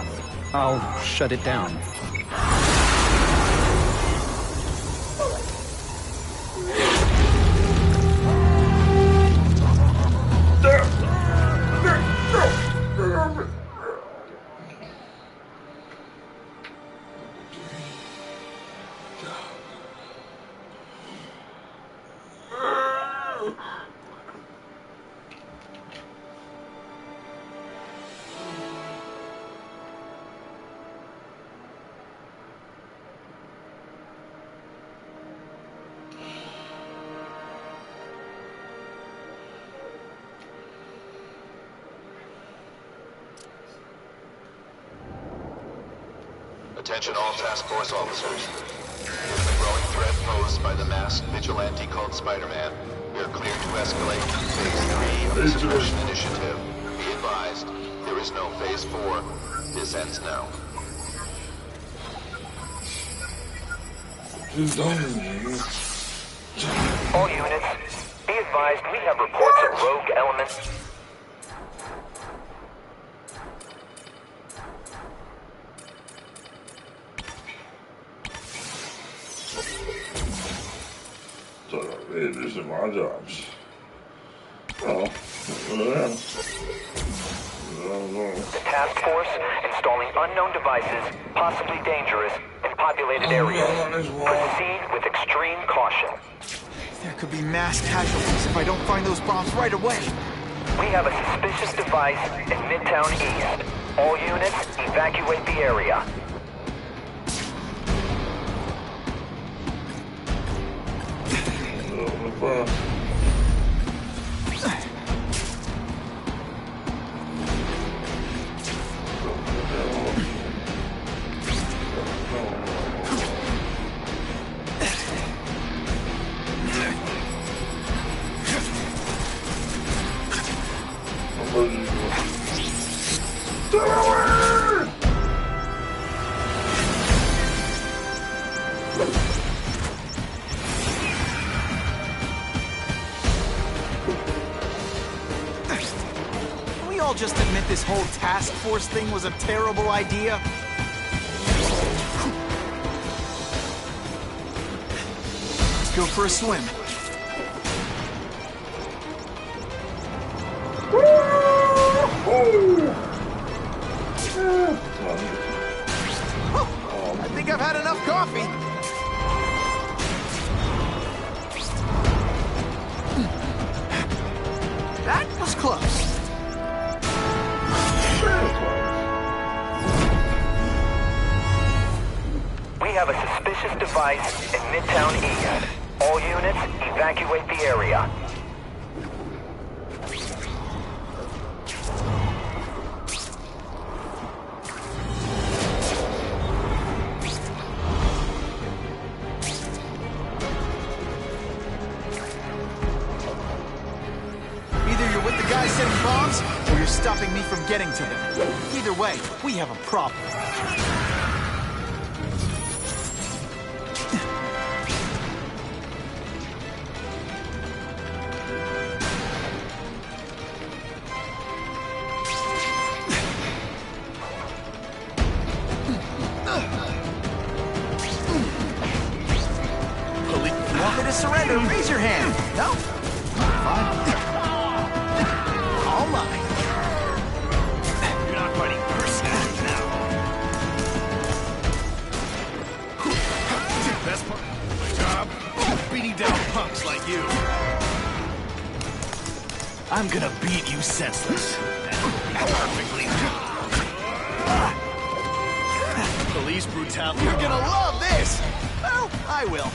I'll shut it down. Attention all task force officers. Given the growing threat posed by the masked vigilante called Spider-Man, we are cleared to escalate to Phase 3 of the suppression initiative. Be advised, there is no Phase 4. This ends now. All units, be advised we have reports of rogue elements. These are my jobs. Well, yeah. The task force installing unknown devices, possibly dangerous, in populated areas. Proceed with extreme caution. There could be mass casualties if I don't find those bombs right away. We have a suspicious device in Midtown East. All units, evacuate the area. Can we all just admit this whole task force thing was a terrible idea? Let's go for a swim. I think I've had enough coffee. That was close. We have a suspicious device in Midtown East. All units, evacuate the area. Either you're with the guys setting bombs, or you're stopping me from getting to them. Either way, we have a problem. You want me to surrender? Raise your hand. No? Fine. All mine. You're not fighting personages now. Best part of my job? Beating down punks like you. I'm gonna beat you senseless. Perfectly. Police brutality. You're gonna love this! Well, I will.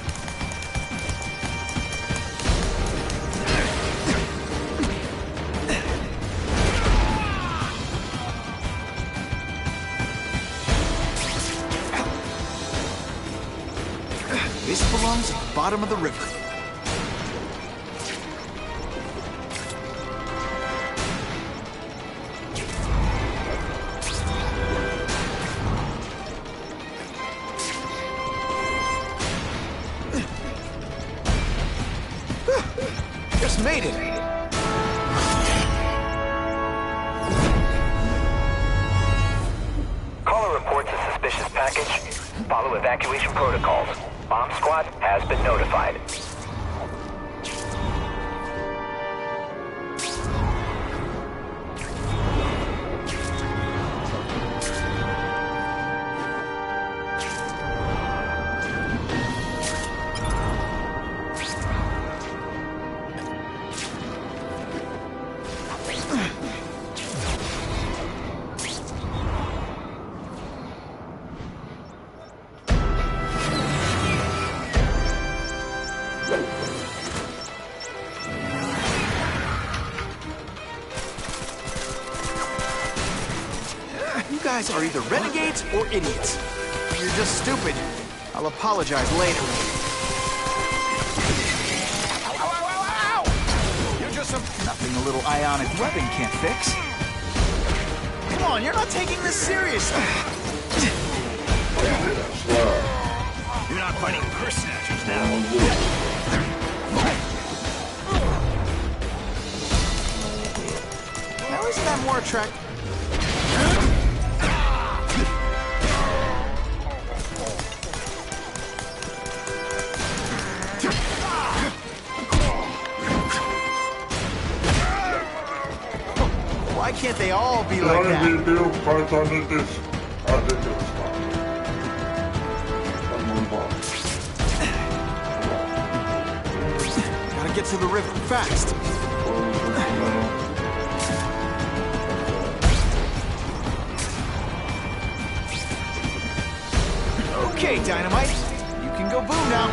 This belongs at the bottom of the river. Just made it. wreckage. Follow evacuation protocols. Bomb squad has been notified. You guys are either renegades or idiots. You're just stupid. I'll apologize later. You're just nothing a little ionic weapon can't fix. Come on, you're not taking this seriously. You're not fighting purse snatchers now. Now isn't that more attractive? Why can't they all be like that? Gotta get to the river fast. Okay, Dynamite. You can go boom now.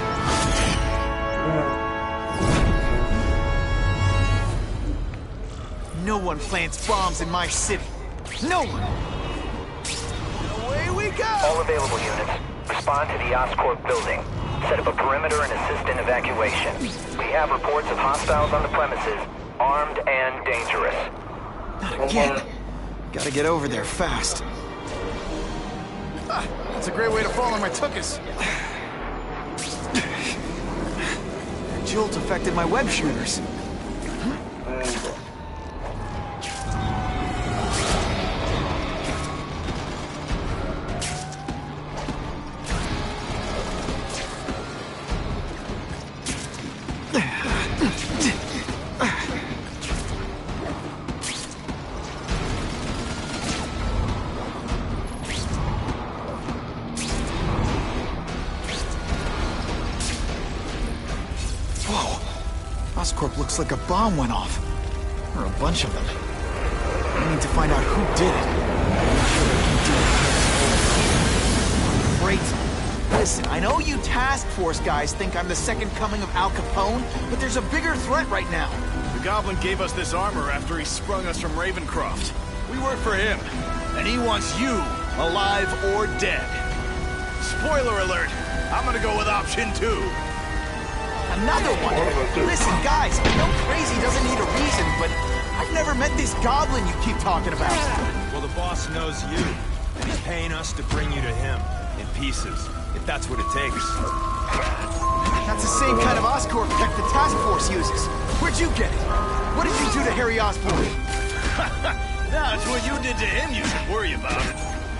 No one plants bombs in my city. No one! Away we go! All available units, respond to the Oscorp building. Set up a perimeter and assist in evacuation. We have reports of hostiles on the premises, armed and dangerous. Not again. Gotta get over there fast. That's a great way to fall on my tuchus. Jolt affected my web shooters. Oscorp looks like a bomb went off. Or a bunch of them. I need to find out who did it. I'm sure they can do it. Great. Listen, I know you task force guys think I'm the second coming of Al Capone, but there's a bigger threat right now. The Goblin gave us this armor after he sprung us from Ravencroft. We work for him, and he wants you alive or dead. Spoiler alert, I'm gonna go with option 2. Another one! Listen, guys, I know crazy doesn't need a reason, but I've never met this goblin you keep talking about. Well, the boss knows you, and he's paying us to bring you to him, in pieces, if that's what it takes. That's the same kind of Oscorp tech the task force uses. Where'd you get it? What did you do to Harry Osborn? Now, it's what you did to him you should worry about.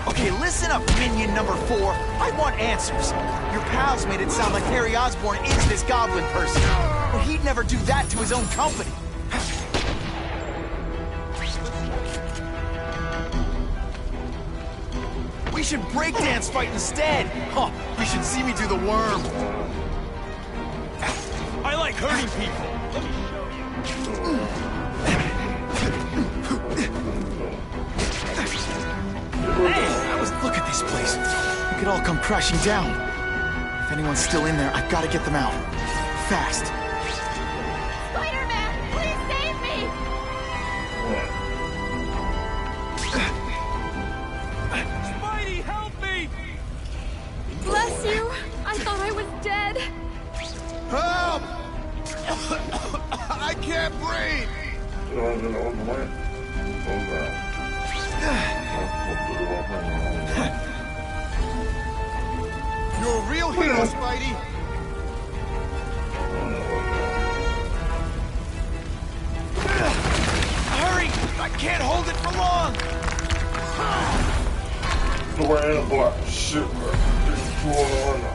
Okay, listen up, minion number 4. I want answers. Your pals made it sound like Harry Osborn is this goblin person. But he'd never do that to his own company. We should breakdance fight instead. Huh, you should see me do the worm. I like hurting people. Let me show you. Look at this place. It could all come crashing down. If anyone's still in there, I've got to get them out. Fast. Spider-Man, please save me! Spidey, help me! Bless you. I thought I was dead. Help! I can't breathe! You're a real hero, Spidey! Hurry! I can't hold it for long! the way in a black suit.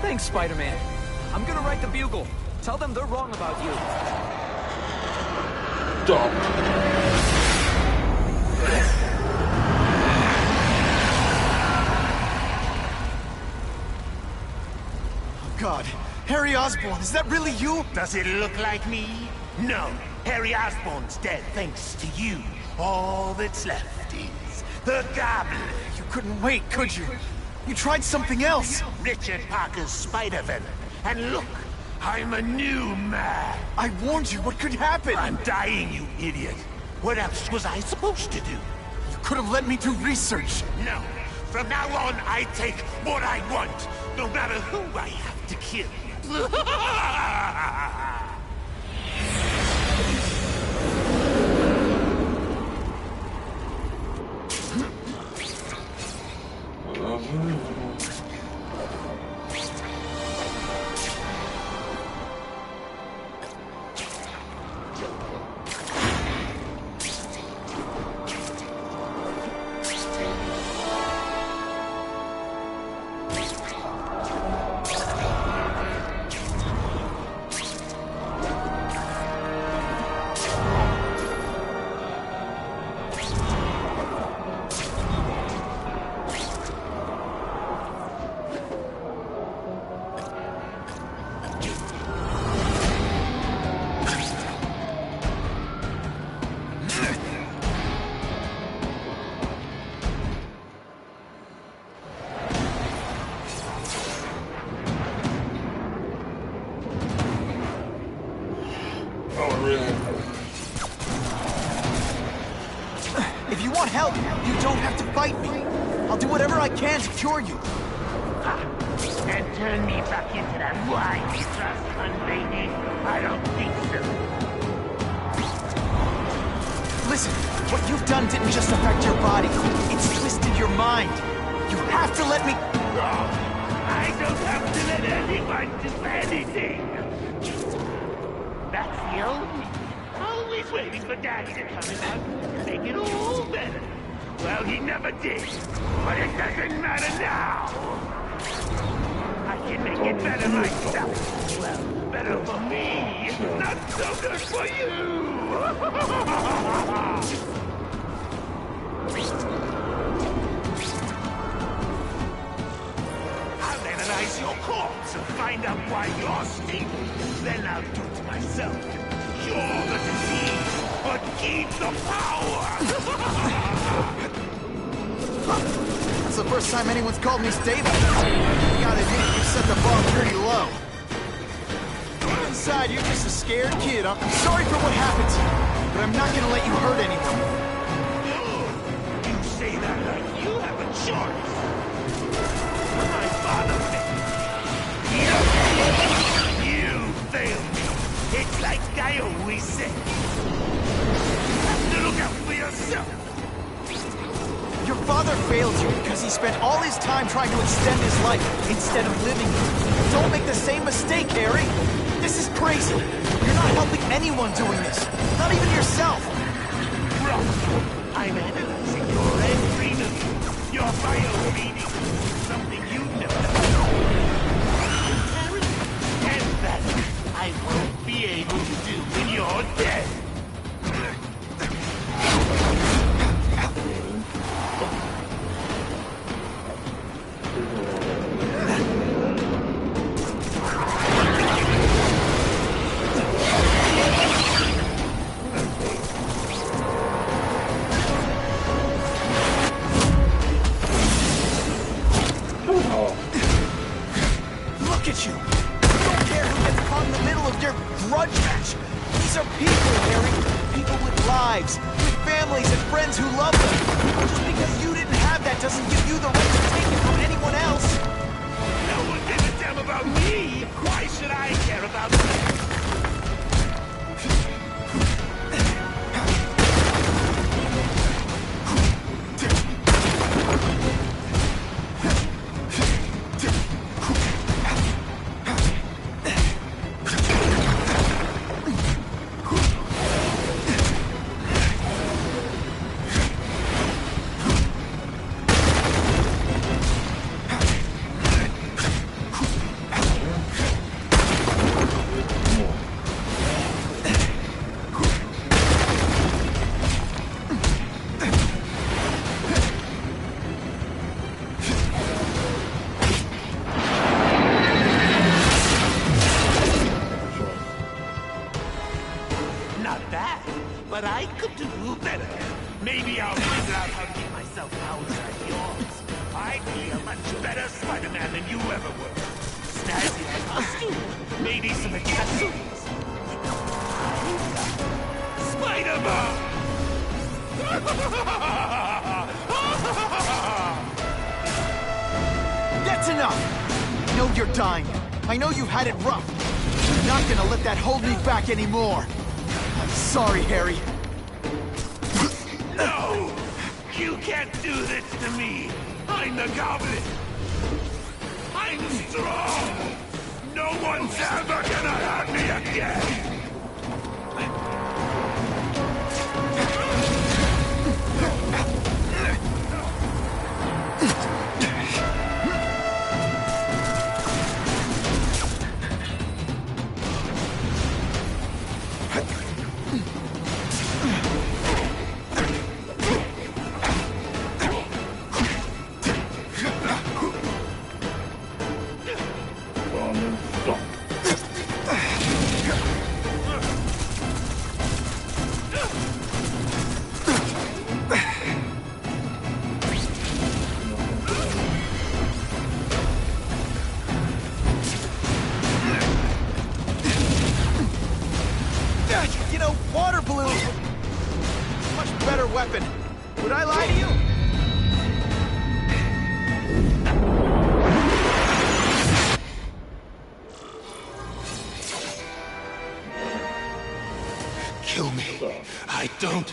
Thanks, Spider-Man. I'm gonna write the Bugle. Tell them they're wrong about you. Dumb. God, Harry Osborn, is that really you? Does it look like me? No, Harry Osborn's dead thanks to you. All that's left is the Goblin. You couldn't wait, could you? You tried something else. Richard Parker's Spider-Venom. And look, I'm a new man. I warned you, what could happen? I'm dying, you idiot. What else was I supposed to do? You could have let me do research. No. From now on, I take what I want, no matter who I have to kill. If you want help, you don't have to fight me. I'll do whatever I can to cure you. And turn me back into that white trust fund lady? I don't think so. Listen, what you've done didn't just affect your body. It's twisted your mind. You have to let me... I don't have to let anyone do anything. That's the only... Always waiting for Daddy to come along and make it all better. Well, he never did. But it doesn't matter now. I can make it better myself. Well, better for me. Not so good for you. I'll analyze your corpse and find out why you're stable. Then I'll do to myself. Cure the disease, but keep the power! That's the first time anyone's called me stable. You gotta admit, you set the bar pretty low. Inside, you're just a scared kid. I'm sorry for what happened to you, but I'm not gonna let you hurt anyone. You say that like you have a choice. My father failed. You failed me. It's like I always said. You have to look out for yourself. Your father failed you because he spent all his time trying to extend his life instead of living it. Don't make the same mistake, Harry. This is crazy. You're not helping anyone doing this. Not even yourself. Wrong. I'm analyzing your every move. Your bio reading. Something you never know. And that I won't be able to do when you're dead. Look at you! You don't care who gets caught in the middle of your grudge match! These are people, Harry! People with lives, with families and friends who love them! Just because you didn't have that doesn't give you the right to take it from anyone else! No one gives a damn about me! Why should I care about that? I'll figure out how to get myself outside yours. I'd be a much better Spider-Man than you ever were. Snazzy costume, maybe some accessories. Spider-Man! That's enough! I know you're dying. I know you've had it rough. I'm not gonna let that hold me back anymore. I'm sorry, Harry. No! You can't do this to me! I'm the Goblin! I'm strong! No one's ever gonna hurt me again! You know, water balloons are a much better weapon. Would I lie to you? Kill me. I don't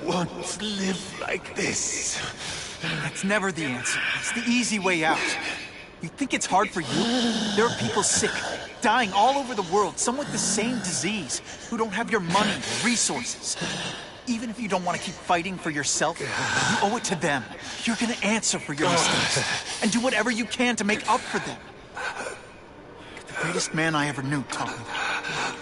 want to live like this. That's never the answer. It's the easy way out. You think it's hard for you? There are people sick, dying all over the world, some with the same disease, who don't have your money or resources. Even if you don't want to keep fighting for yourself, you owe it to them. You're gonna answer for your mistakes, and do whatever you can to make up for them. The greatest man I ever knew taught me that.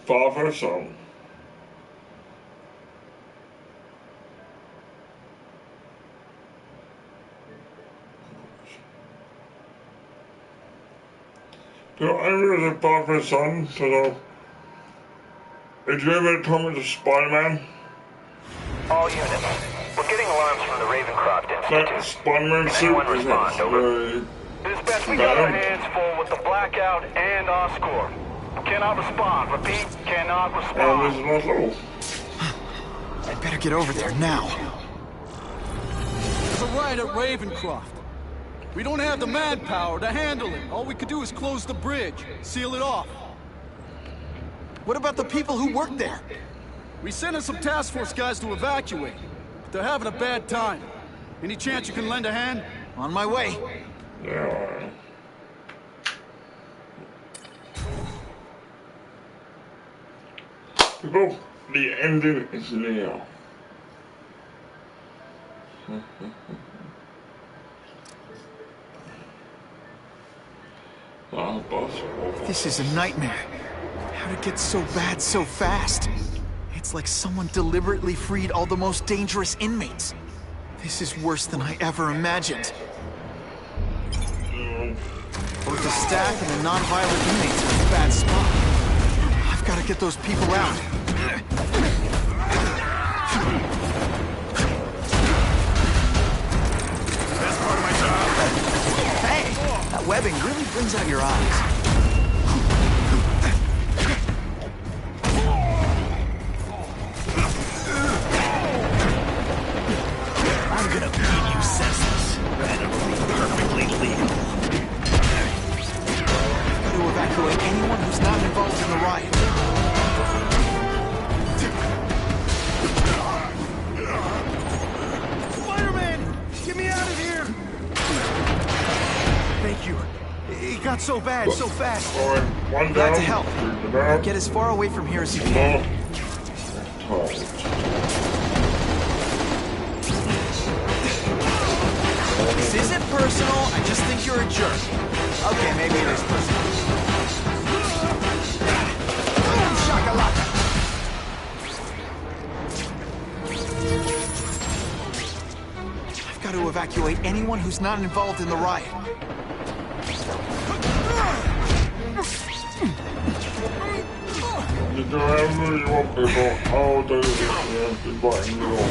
Father, son. So I was a father, son, so did you ever tell me the Spider-Man? All units, we're getting alarms from the Ravencroft Institute. That Spider-Man suit Anyone is respond, over. Dispatch, we got our hands full with the Blackout and Oscorp. Cannot respond. Repeat, cannot respond. I'd better get over there now. There's a riot at Ravencroft. We don't have the manpower to handle it. All we could do is close the bridge, seal it off. What about the people who work there? We sent in some task force guys to evacuate, but they're having a bad time. Any chance you can lend a hand? On my way. Yeah. People, the ending is near. This is a nightmare. How'd it get so bad so fast? It's like someone deliberately freed all the most dangerous inmates. This is worse than I ever imagined. Both the staff and the non-violent inmates are in a bad spot. I've got to get those people out. Best part of my job. Hey, that webbing really brings out your eyes. I'm gonna beat you senseless. That'll be perfectly legal. Got to evacuate anyone who's not involved in the riot. Spider-Man! Get me out of here! Thank you. It got so bad so fast. One Glad down, to help. Get as far away from here as you can. This isn't personal, I just think you're a jerk. Okay, maybe it is personal. Boom, shakalaka! evacuate anyone who's not involved in the riot. You do whatever you want, people. I'll do it. Inviting you all.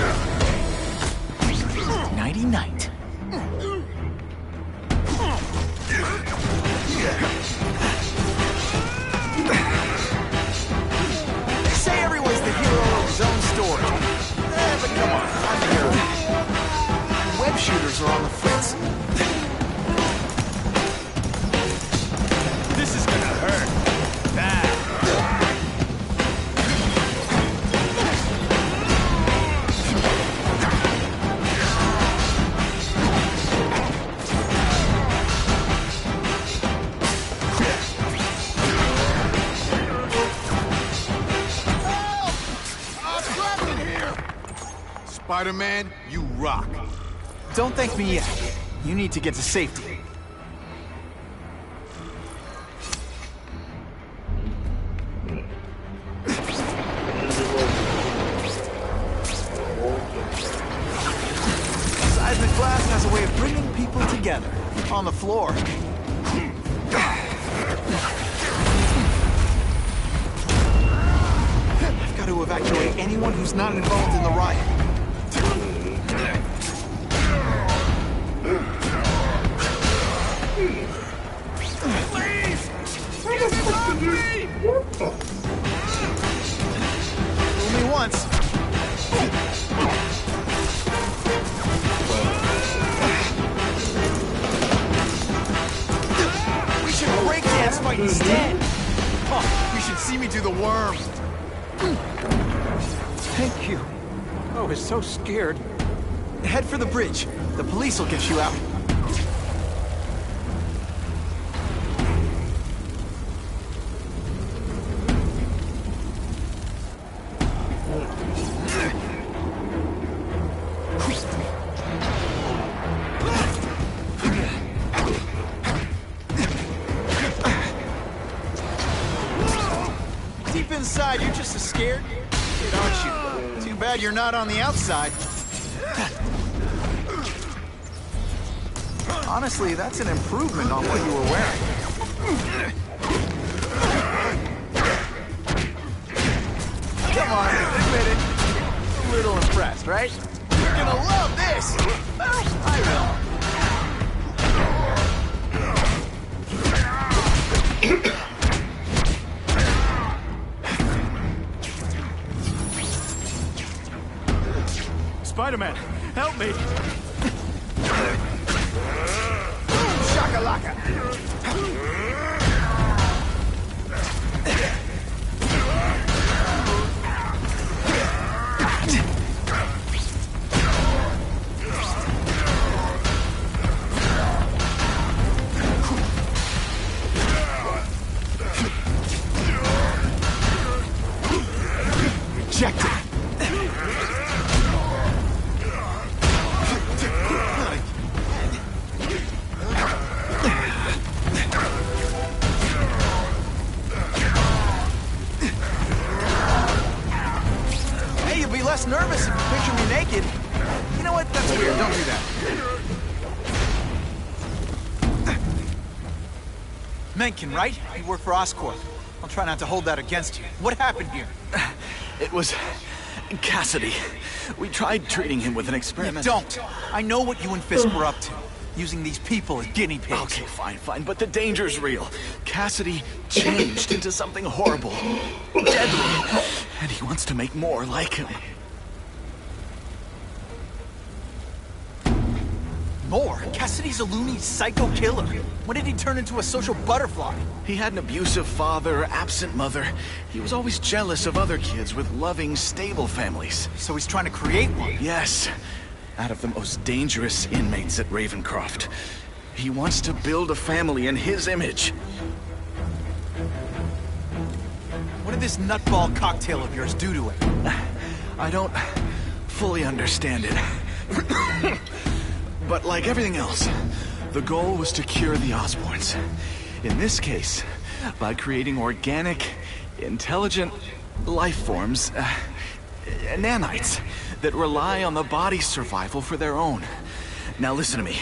Nighty night. They say everyone's the hero of his own story. But come on, I'm the hero. Web shooters are on the fritz. This is gonna hurt. Bad. Spider-Man, you rock. Don't thank me yet. You need to get to safety. Seismic blast has a way of bringing people together. On the floor. I've got to evacuate anyone who's not involved in the riot. Fool me once. We should breakdance fight instead. Oh, you should see me do the worm. Thank you. I was so scared. Head for the bridge. The police will get you out. Deep inside, you're just as scared, aren't you? Too bad you're not on the outside. Honestly, that's an improvement on what you were wearing. Come on, admit it. A little impressed, right? You're gonna love this! I will. Spider-Man, help me! Shakalaka! Rejected! Less nervous if you picture me naked. You know what? That's weird. Don't do that. Mencken, right? You work for Oscorp. I'll try not to hold that against you. What happened here? It was Cassidy. We tried treating him with an experiment. You don't. I know what you and Fisk were up to. Using these people as guinea pigs. Okay, fine, but the danger's real. Cassidy changed into something horrible, deadly, and he wants to make more like him. More? Cassidy's a loony psycho killer. When did he turn into a social butterfly? He had an abusive father, absent mother. He was always jealous of other kids with loving, stable families. So he's trying to create one? Yes. Out of the most dangerous inmates at Ravencroft. He wants to build a family in his image. What did this nutball cocktail of yours do to him? I don't fully understand it. But like everything else, the goal was to cure the Osborns. In this case, by creating organic, intelligent life forms, nanites, that rely on the body's survival for their own. Now listen to me.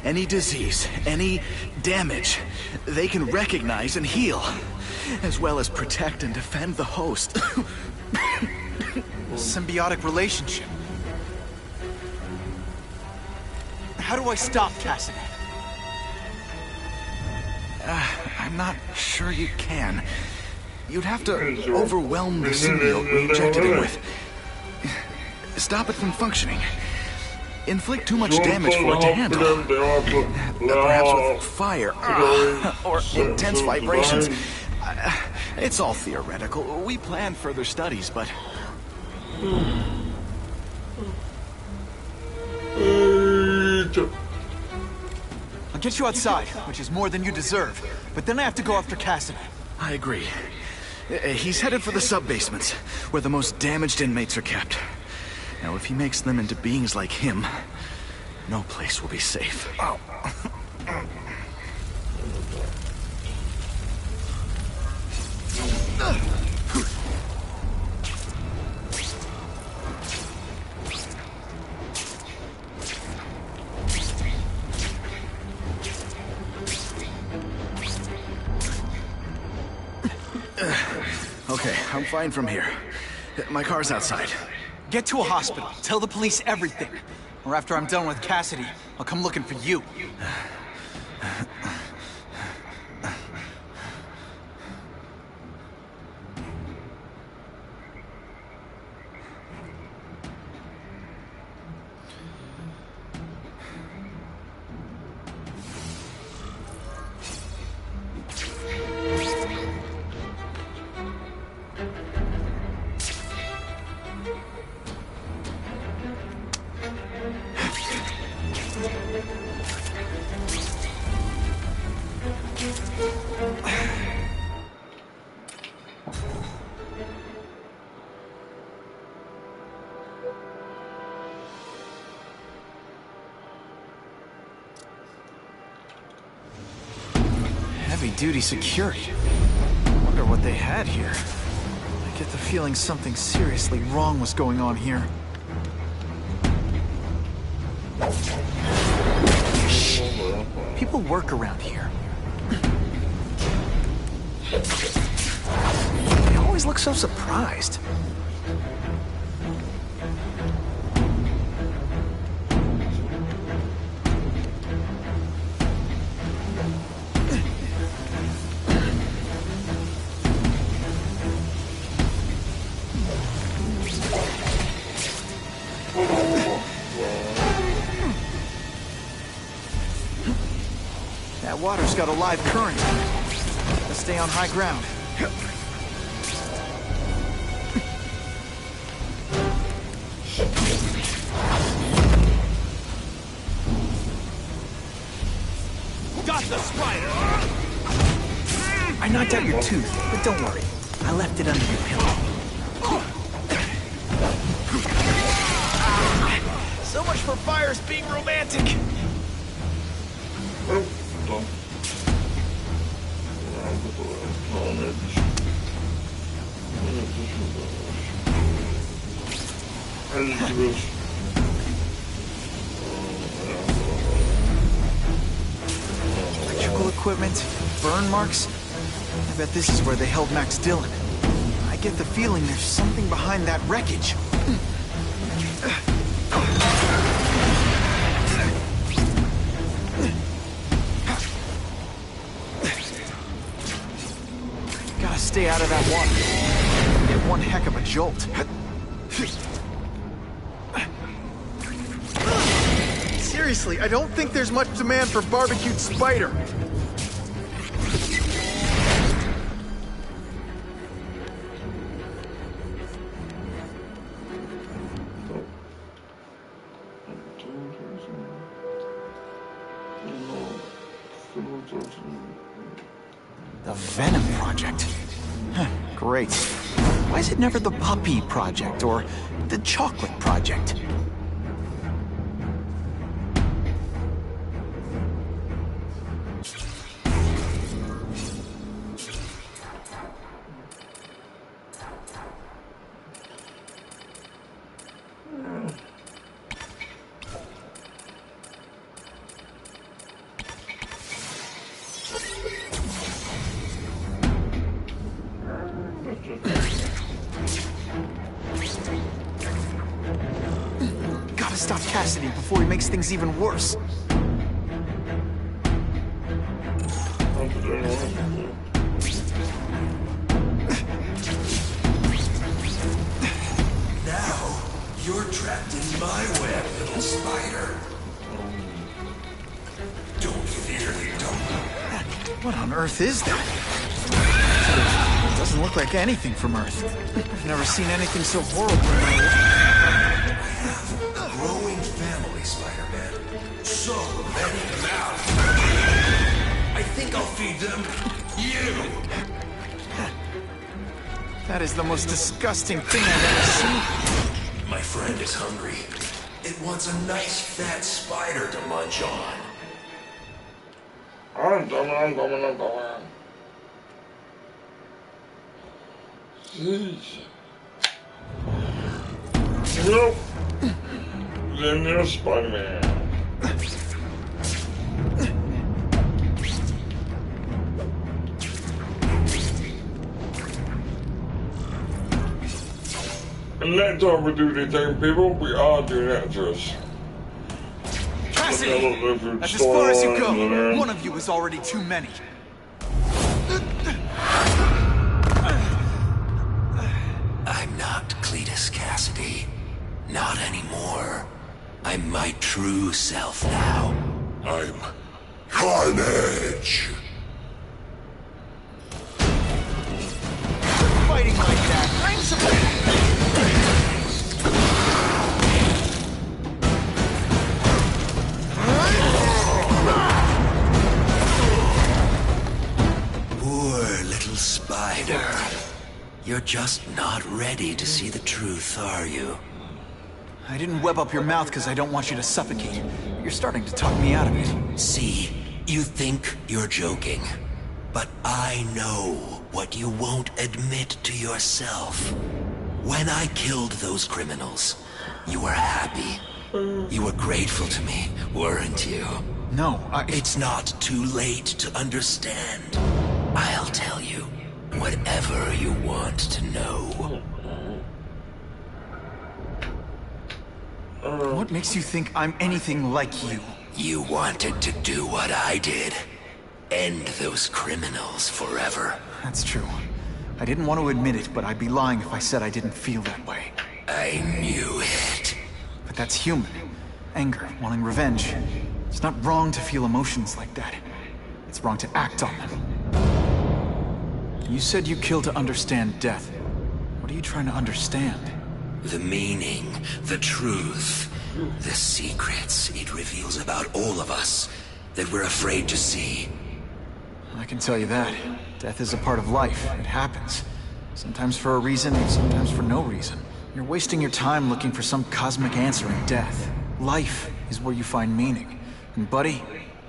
Any disease, any damage, they can recognize and heal, as well as protect and defend the host. Symbiotic relationship. How do I stop Cassidy? I'm not sure you can. You'd have to overwhelm the symbiote we injected him with. Stop it from functioning. Inflict too much damage for it to handle. Perhaps with fire or intense vibrations. It's all theoretical. We plan further studies, but... I'll get you outside, which is more than you deserve. But then I have to go after Cassidy. I agree. He's headed for the sub-basements, where the most damaged inmates are kept. Now, if he makes them into beings like him, no place will be safe. Oh. Okay, I'm fine from here. My car's outside. Get to a hospital. Tell the police everything. Or after I'm done with Cassidy, I'll come looking for you. Heavy-duty security. Wonder what they had here. I get the feeling something seriously wrong was going on here. Shh. People work around here. They always look so surprised. That water's got a live current. Let's stay on high ground. Got the spider! I knocked out your tooth, but don't worry. I left it under your pillow. So much for fires being romantic! Electrical equipment, burn marks. I bet this is where they held Max Dillon. I get the feeling there's something behind that wreckage. Gotta stay out of that water. Get one heck of a jolt. Seriously, I don't think there's much demand for barbecued spider. The Venom Project. Huh, great. Why is it never the Puppy Project or the Chocolate Project? gotta stop Cassidy before he makes things even worse. Now, you're trapped in my web, little spider. Don't fear, don't. What on earth is that? It doesn't look like anything from Earth. I've never seen anything so horrible in my life. A growing family, Spider-Man. So many mouths. I think I'll feed them you. That is the most disgusting thing I've ever seen. My friend is hungry. It wants a nice fat spider to munch on. I'm coming. Jeez. Nope. Then there's Spider-Man. And that's how we do the thing, people. We are doing that to us. Cassidy! That's as far as you go. One of you is already too many. I'm not Cletus Cassidy. Not anymore. I'm my true self now. I'm Carnage. Fighting like that. Bring some... Poor little spider. You're just not ready to see the truth, are you? I didn't web up your mouth because I don't want you to suffocate. You're starting to talk me out of it. See, you think you're joking. But I know what you won't admit to yourself. When I killed those criminals, you were happy. You were grateful to me, weren't you? No, It's not too late to understand. I'll tell you whatever you want to know. What makes you think I'm anything like you? You wanted to do what I did. End those criminals forever. That's true. I didn't want to admit it, but I'd be lying if I said I didn't feel that way. I knew it. But that's human. Anger, wanting revenge. It's not wrong to feel emotions like that. It's wrong to act on them. You said you kill to understand death. What are you trying to understand? The meaning, the truth, the secrets it reveals about all of us that we're afraid to see. I can tell you that. Death is a part of life. It happens. Sometimes for a reason, and sometimes for no reason. You're wasting your time looking for some cosmic answer in death. Life is where you find meaning. And buddy,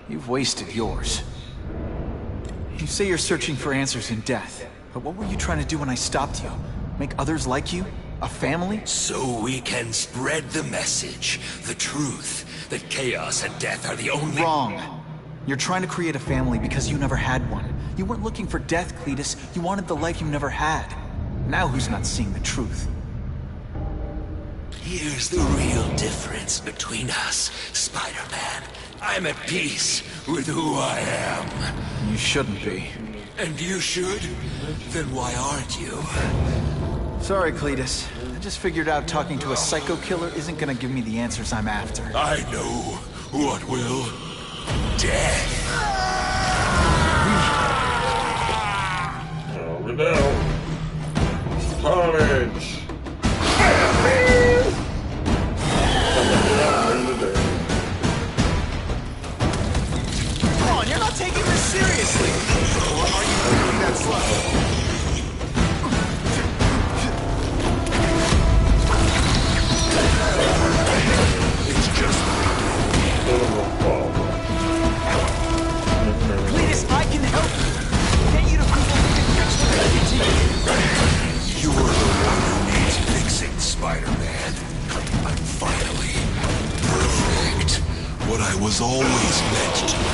you've wasted yours. You say you're searching for answers in death, but what were you trying to do when I stopped you? Make others like you? A family? So we can spread the message, the truth, that chaos and death are the only— Wrong. You're trying to create a family because you never had one. You weren't looking for death, Cletus. You wanted the life you never had. Now who's not seeing the truth? Here's the real difference between us, Spider-Man. I'm at peace with who I am. You shouldn't be. And you should? Then why aren't you? Sorry, Cletus. I just figured out talking to a psycho killer isn't gonna give me the answers I'm after. I know what will. Death. Over now. Carnage. Come on, you're not taking this seriously! Or are you thinking that slow? It's just Cletus, I can help you! Get you to people who can fix what they need. You're the one who needs fixing, Spider-Man. I'm finally perfect. What I was always meant to be.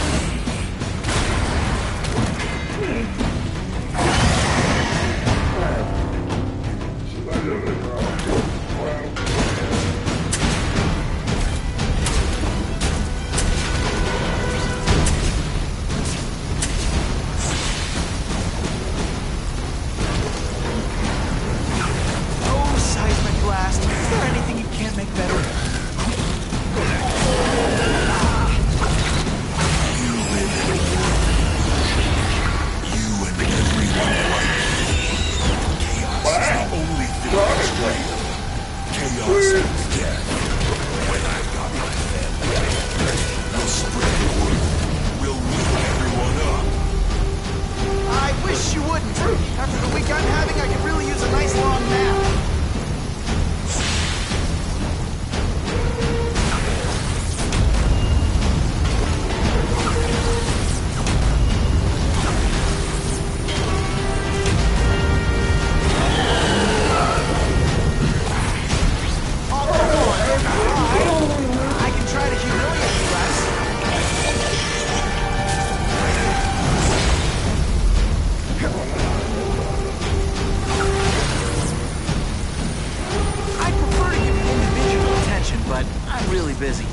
really busy.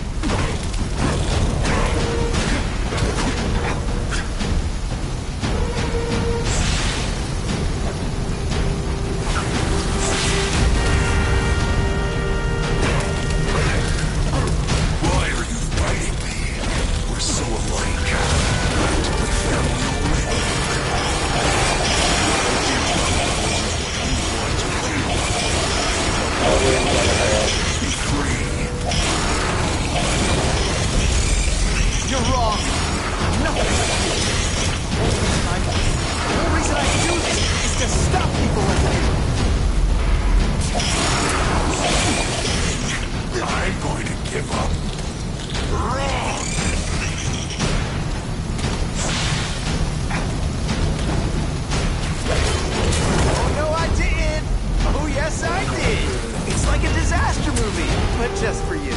Why are you fighting me? We're so alike. Practically family already. Be free. You're wrong. No. The whole reason I do this is to stop people like you. I'm going to give up. Wrong! Oh, no, I didn't. Oh, yes, I did. It's like a disaster movie, but just for you.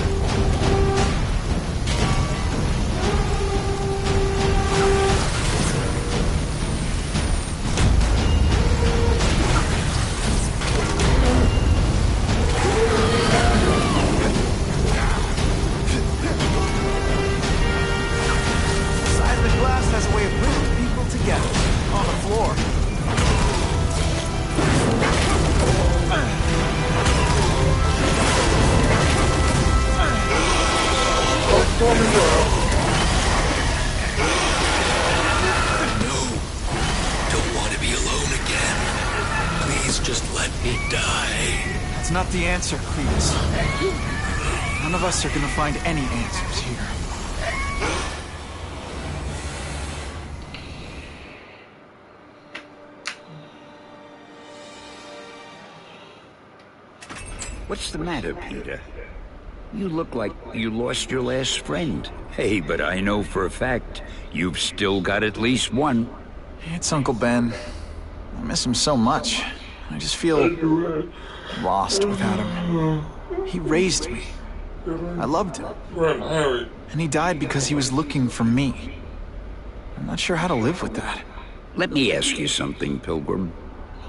Seismic blast has a way of bringing people together on the floor. No. Don't want to be alone again. Please just let me die. That's not the answer, Cletus. None of us are gonna find any answers here. What's the matter, Peter? You look like you lost your last friend. Hey, but I know for a fact you've still got at least one. It's Uncle Ben. I miss him so much. I just feel lost without him. He raised me. I loved him. And he died because he was looking for me. I'm not sure how to live with that. Let me ask you something, Pilgrim.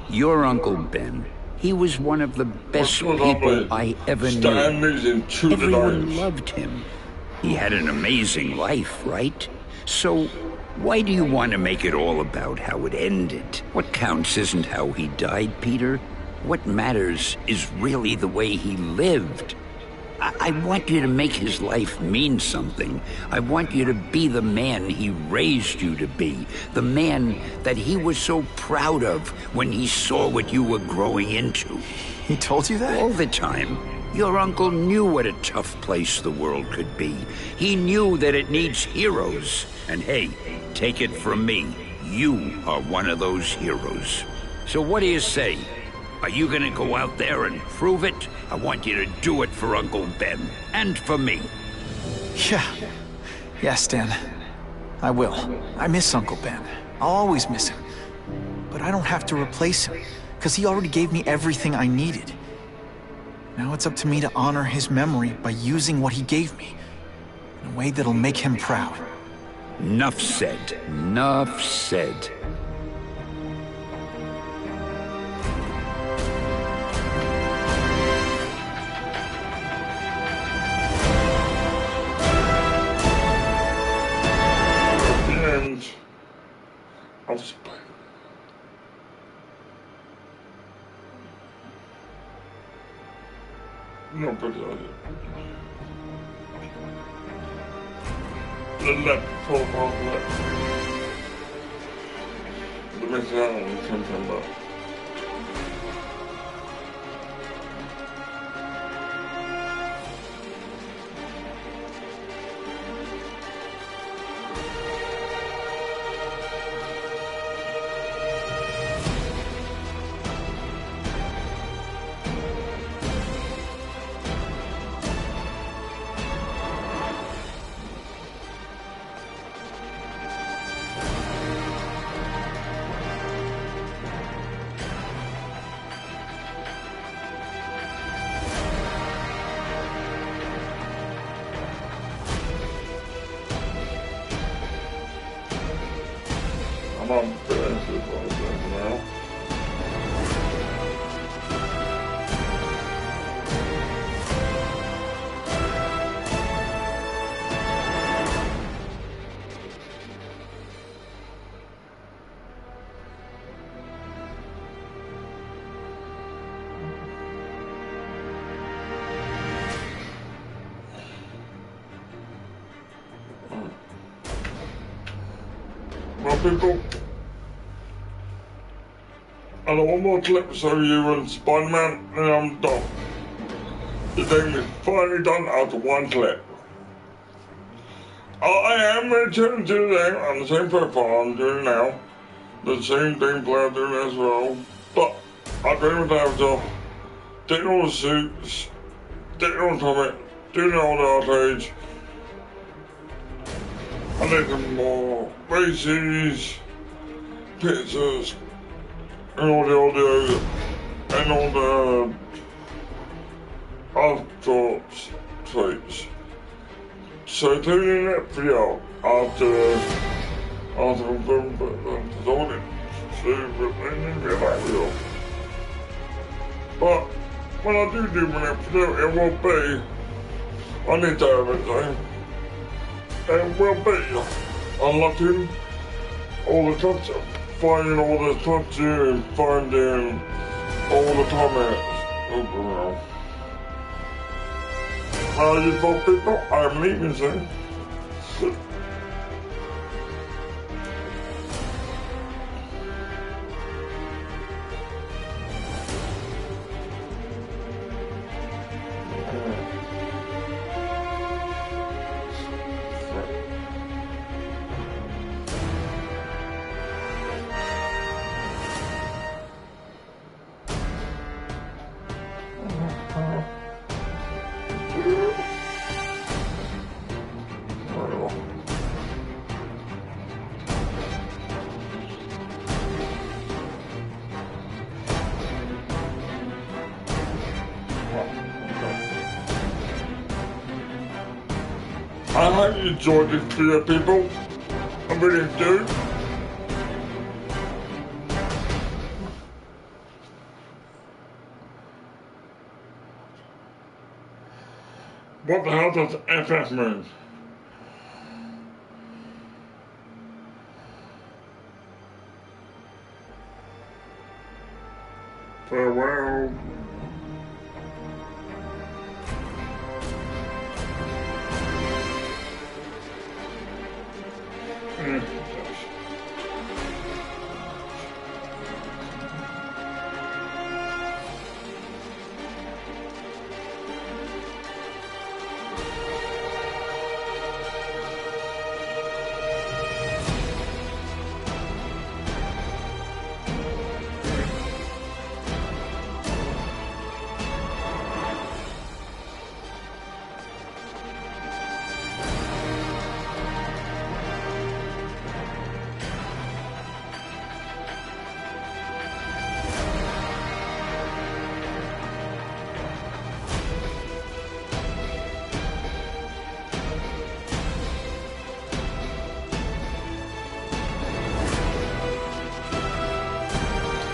Your Uncle Ben, he was one of the best people I ever knew. Everyone loved him. He had an amazing life, right? So, why do you want to make it all about how it ended? What counts isn't how he died, Peter. What matters is really the way he lived. I want you to make his life mean something. I want you to be the man he raised you to be. The man that he was so proud of when he saw what you were growing into. He told you that? All the time. Your uncle knew what a tough place the world could be. He knew that it needs heroes. And hey, take it from me, you are one of those heroes. So what do you say? Are you gonna go out there and prove it? I want you to do it for Uncle Ben, and for me. Yeah. Yes, Dan. I will. I miss Uncle Ben. I'll always miss him. But I don't have to replace him, because he already gave me everything I needed. Now it's up to me to honor his memory by using what he gave me, in a way that'll make him proud. Enough said. Enough said. Of Spider-Man. No, but the left profile left. The mentality comes from that. I'm on this now. people. And one more clip so you and Spider-Man, and I'm done. The thing is finally done after one clip. I am returning to the game on the same profile I'm doing now. The same gameplay I'm doing as well. But I dream of the avatar, taking all the suits, taking all the comic, doing all the arcades. I think some more races, pictures, and all the audio, and all the after traits. So tune in that video after I'm done it. So that video. But when I do my next video, it will be I need to have it time. It will be unlocking all the touch, finding all the touches and finding all the comments. You four people, I'm leaving soon. I hope you enjoyed this video, people. I really do. What the hell does FF mean? Farewell.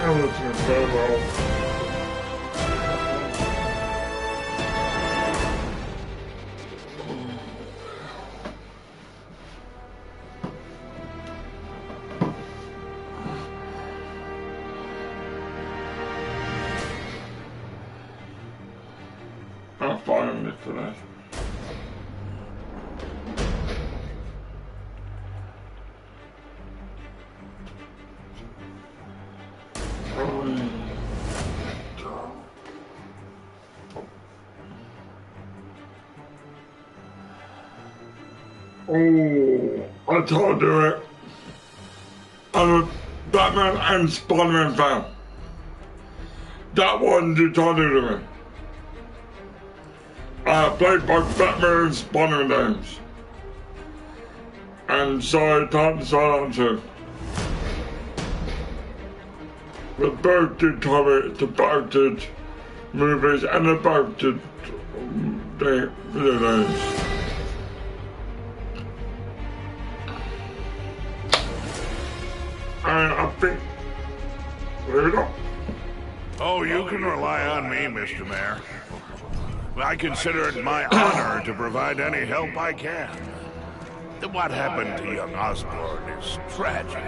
I'm listening so well. I'm finally finished. Oh, I can't do it. I'm a Batman and Spiderman fan. That one you can't do to me. I played both Batman and Spiderman games. And so I can't decide on two. We both did comics, they both did movies, and they both did video games. And I think, there we go. Oh, you can rely on me, Mr. Mayor. I consider it my honor to provide any help I can. What happened to young Osborn is tragic.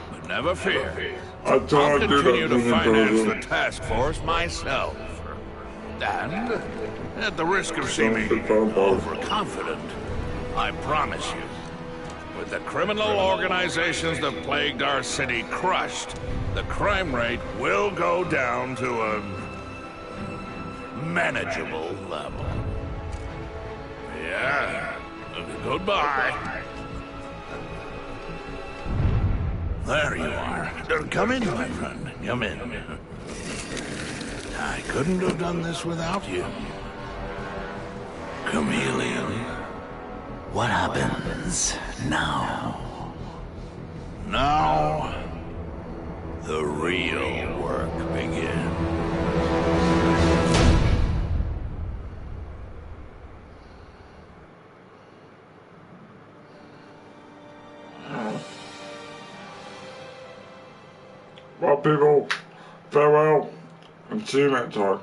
But never fear. I'll continue to finance the task force myself. And, at the risk of seeming overconfident, I promise you, With the criminal organizations that plagued our city crushed, the crime rate will go down to a manageable level. Yeah. Goodbye. There you are. Come in, my friend. Come in. I couldn't have done this without you. Chameleon. What happens now? Now, the real work begins. Well, people, farewell, and see you next time.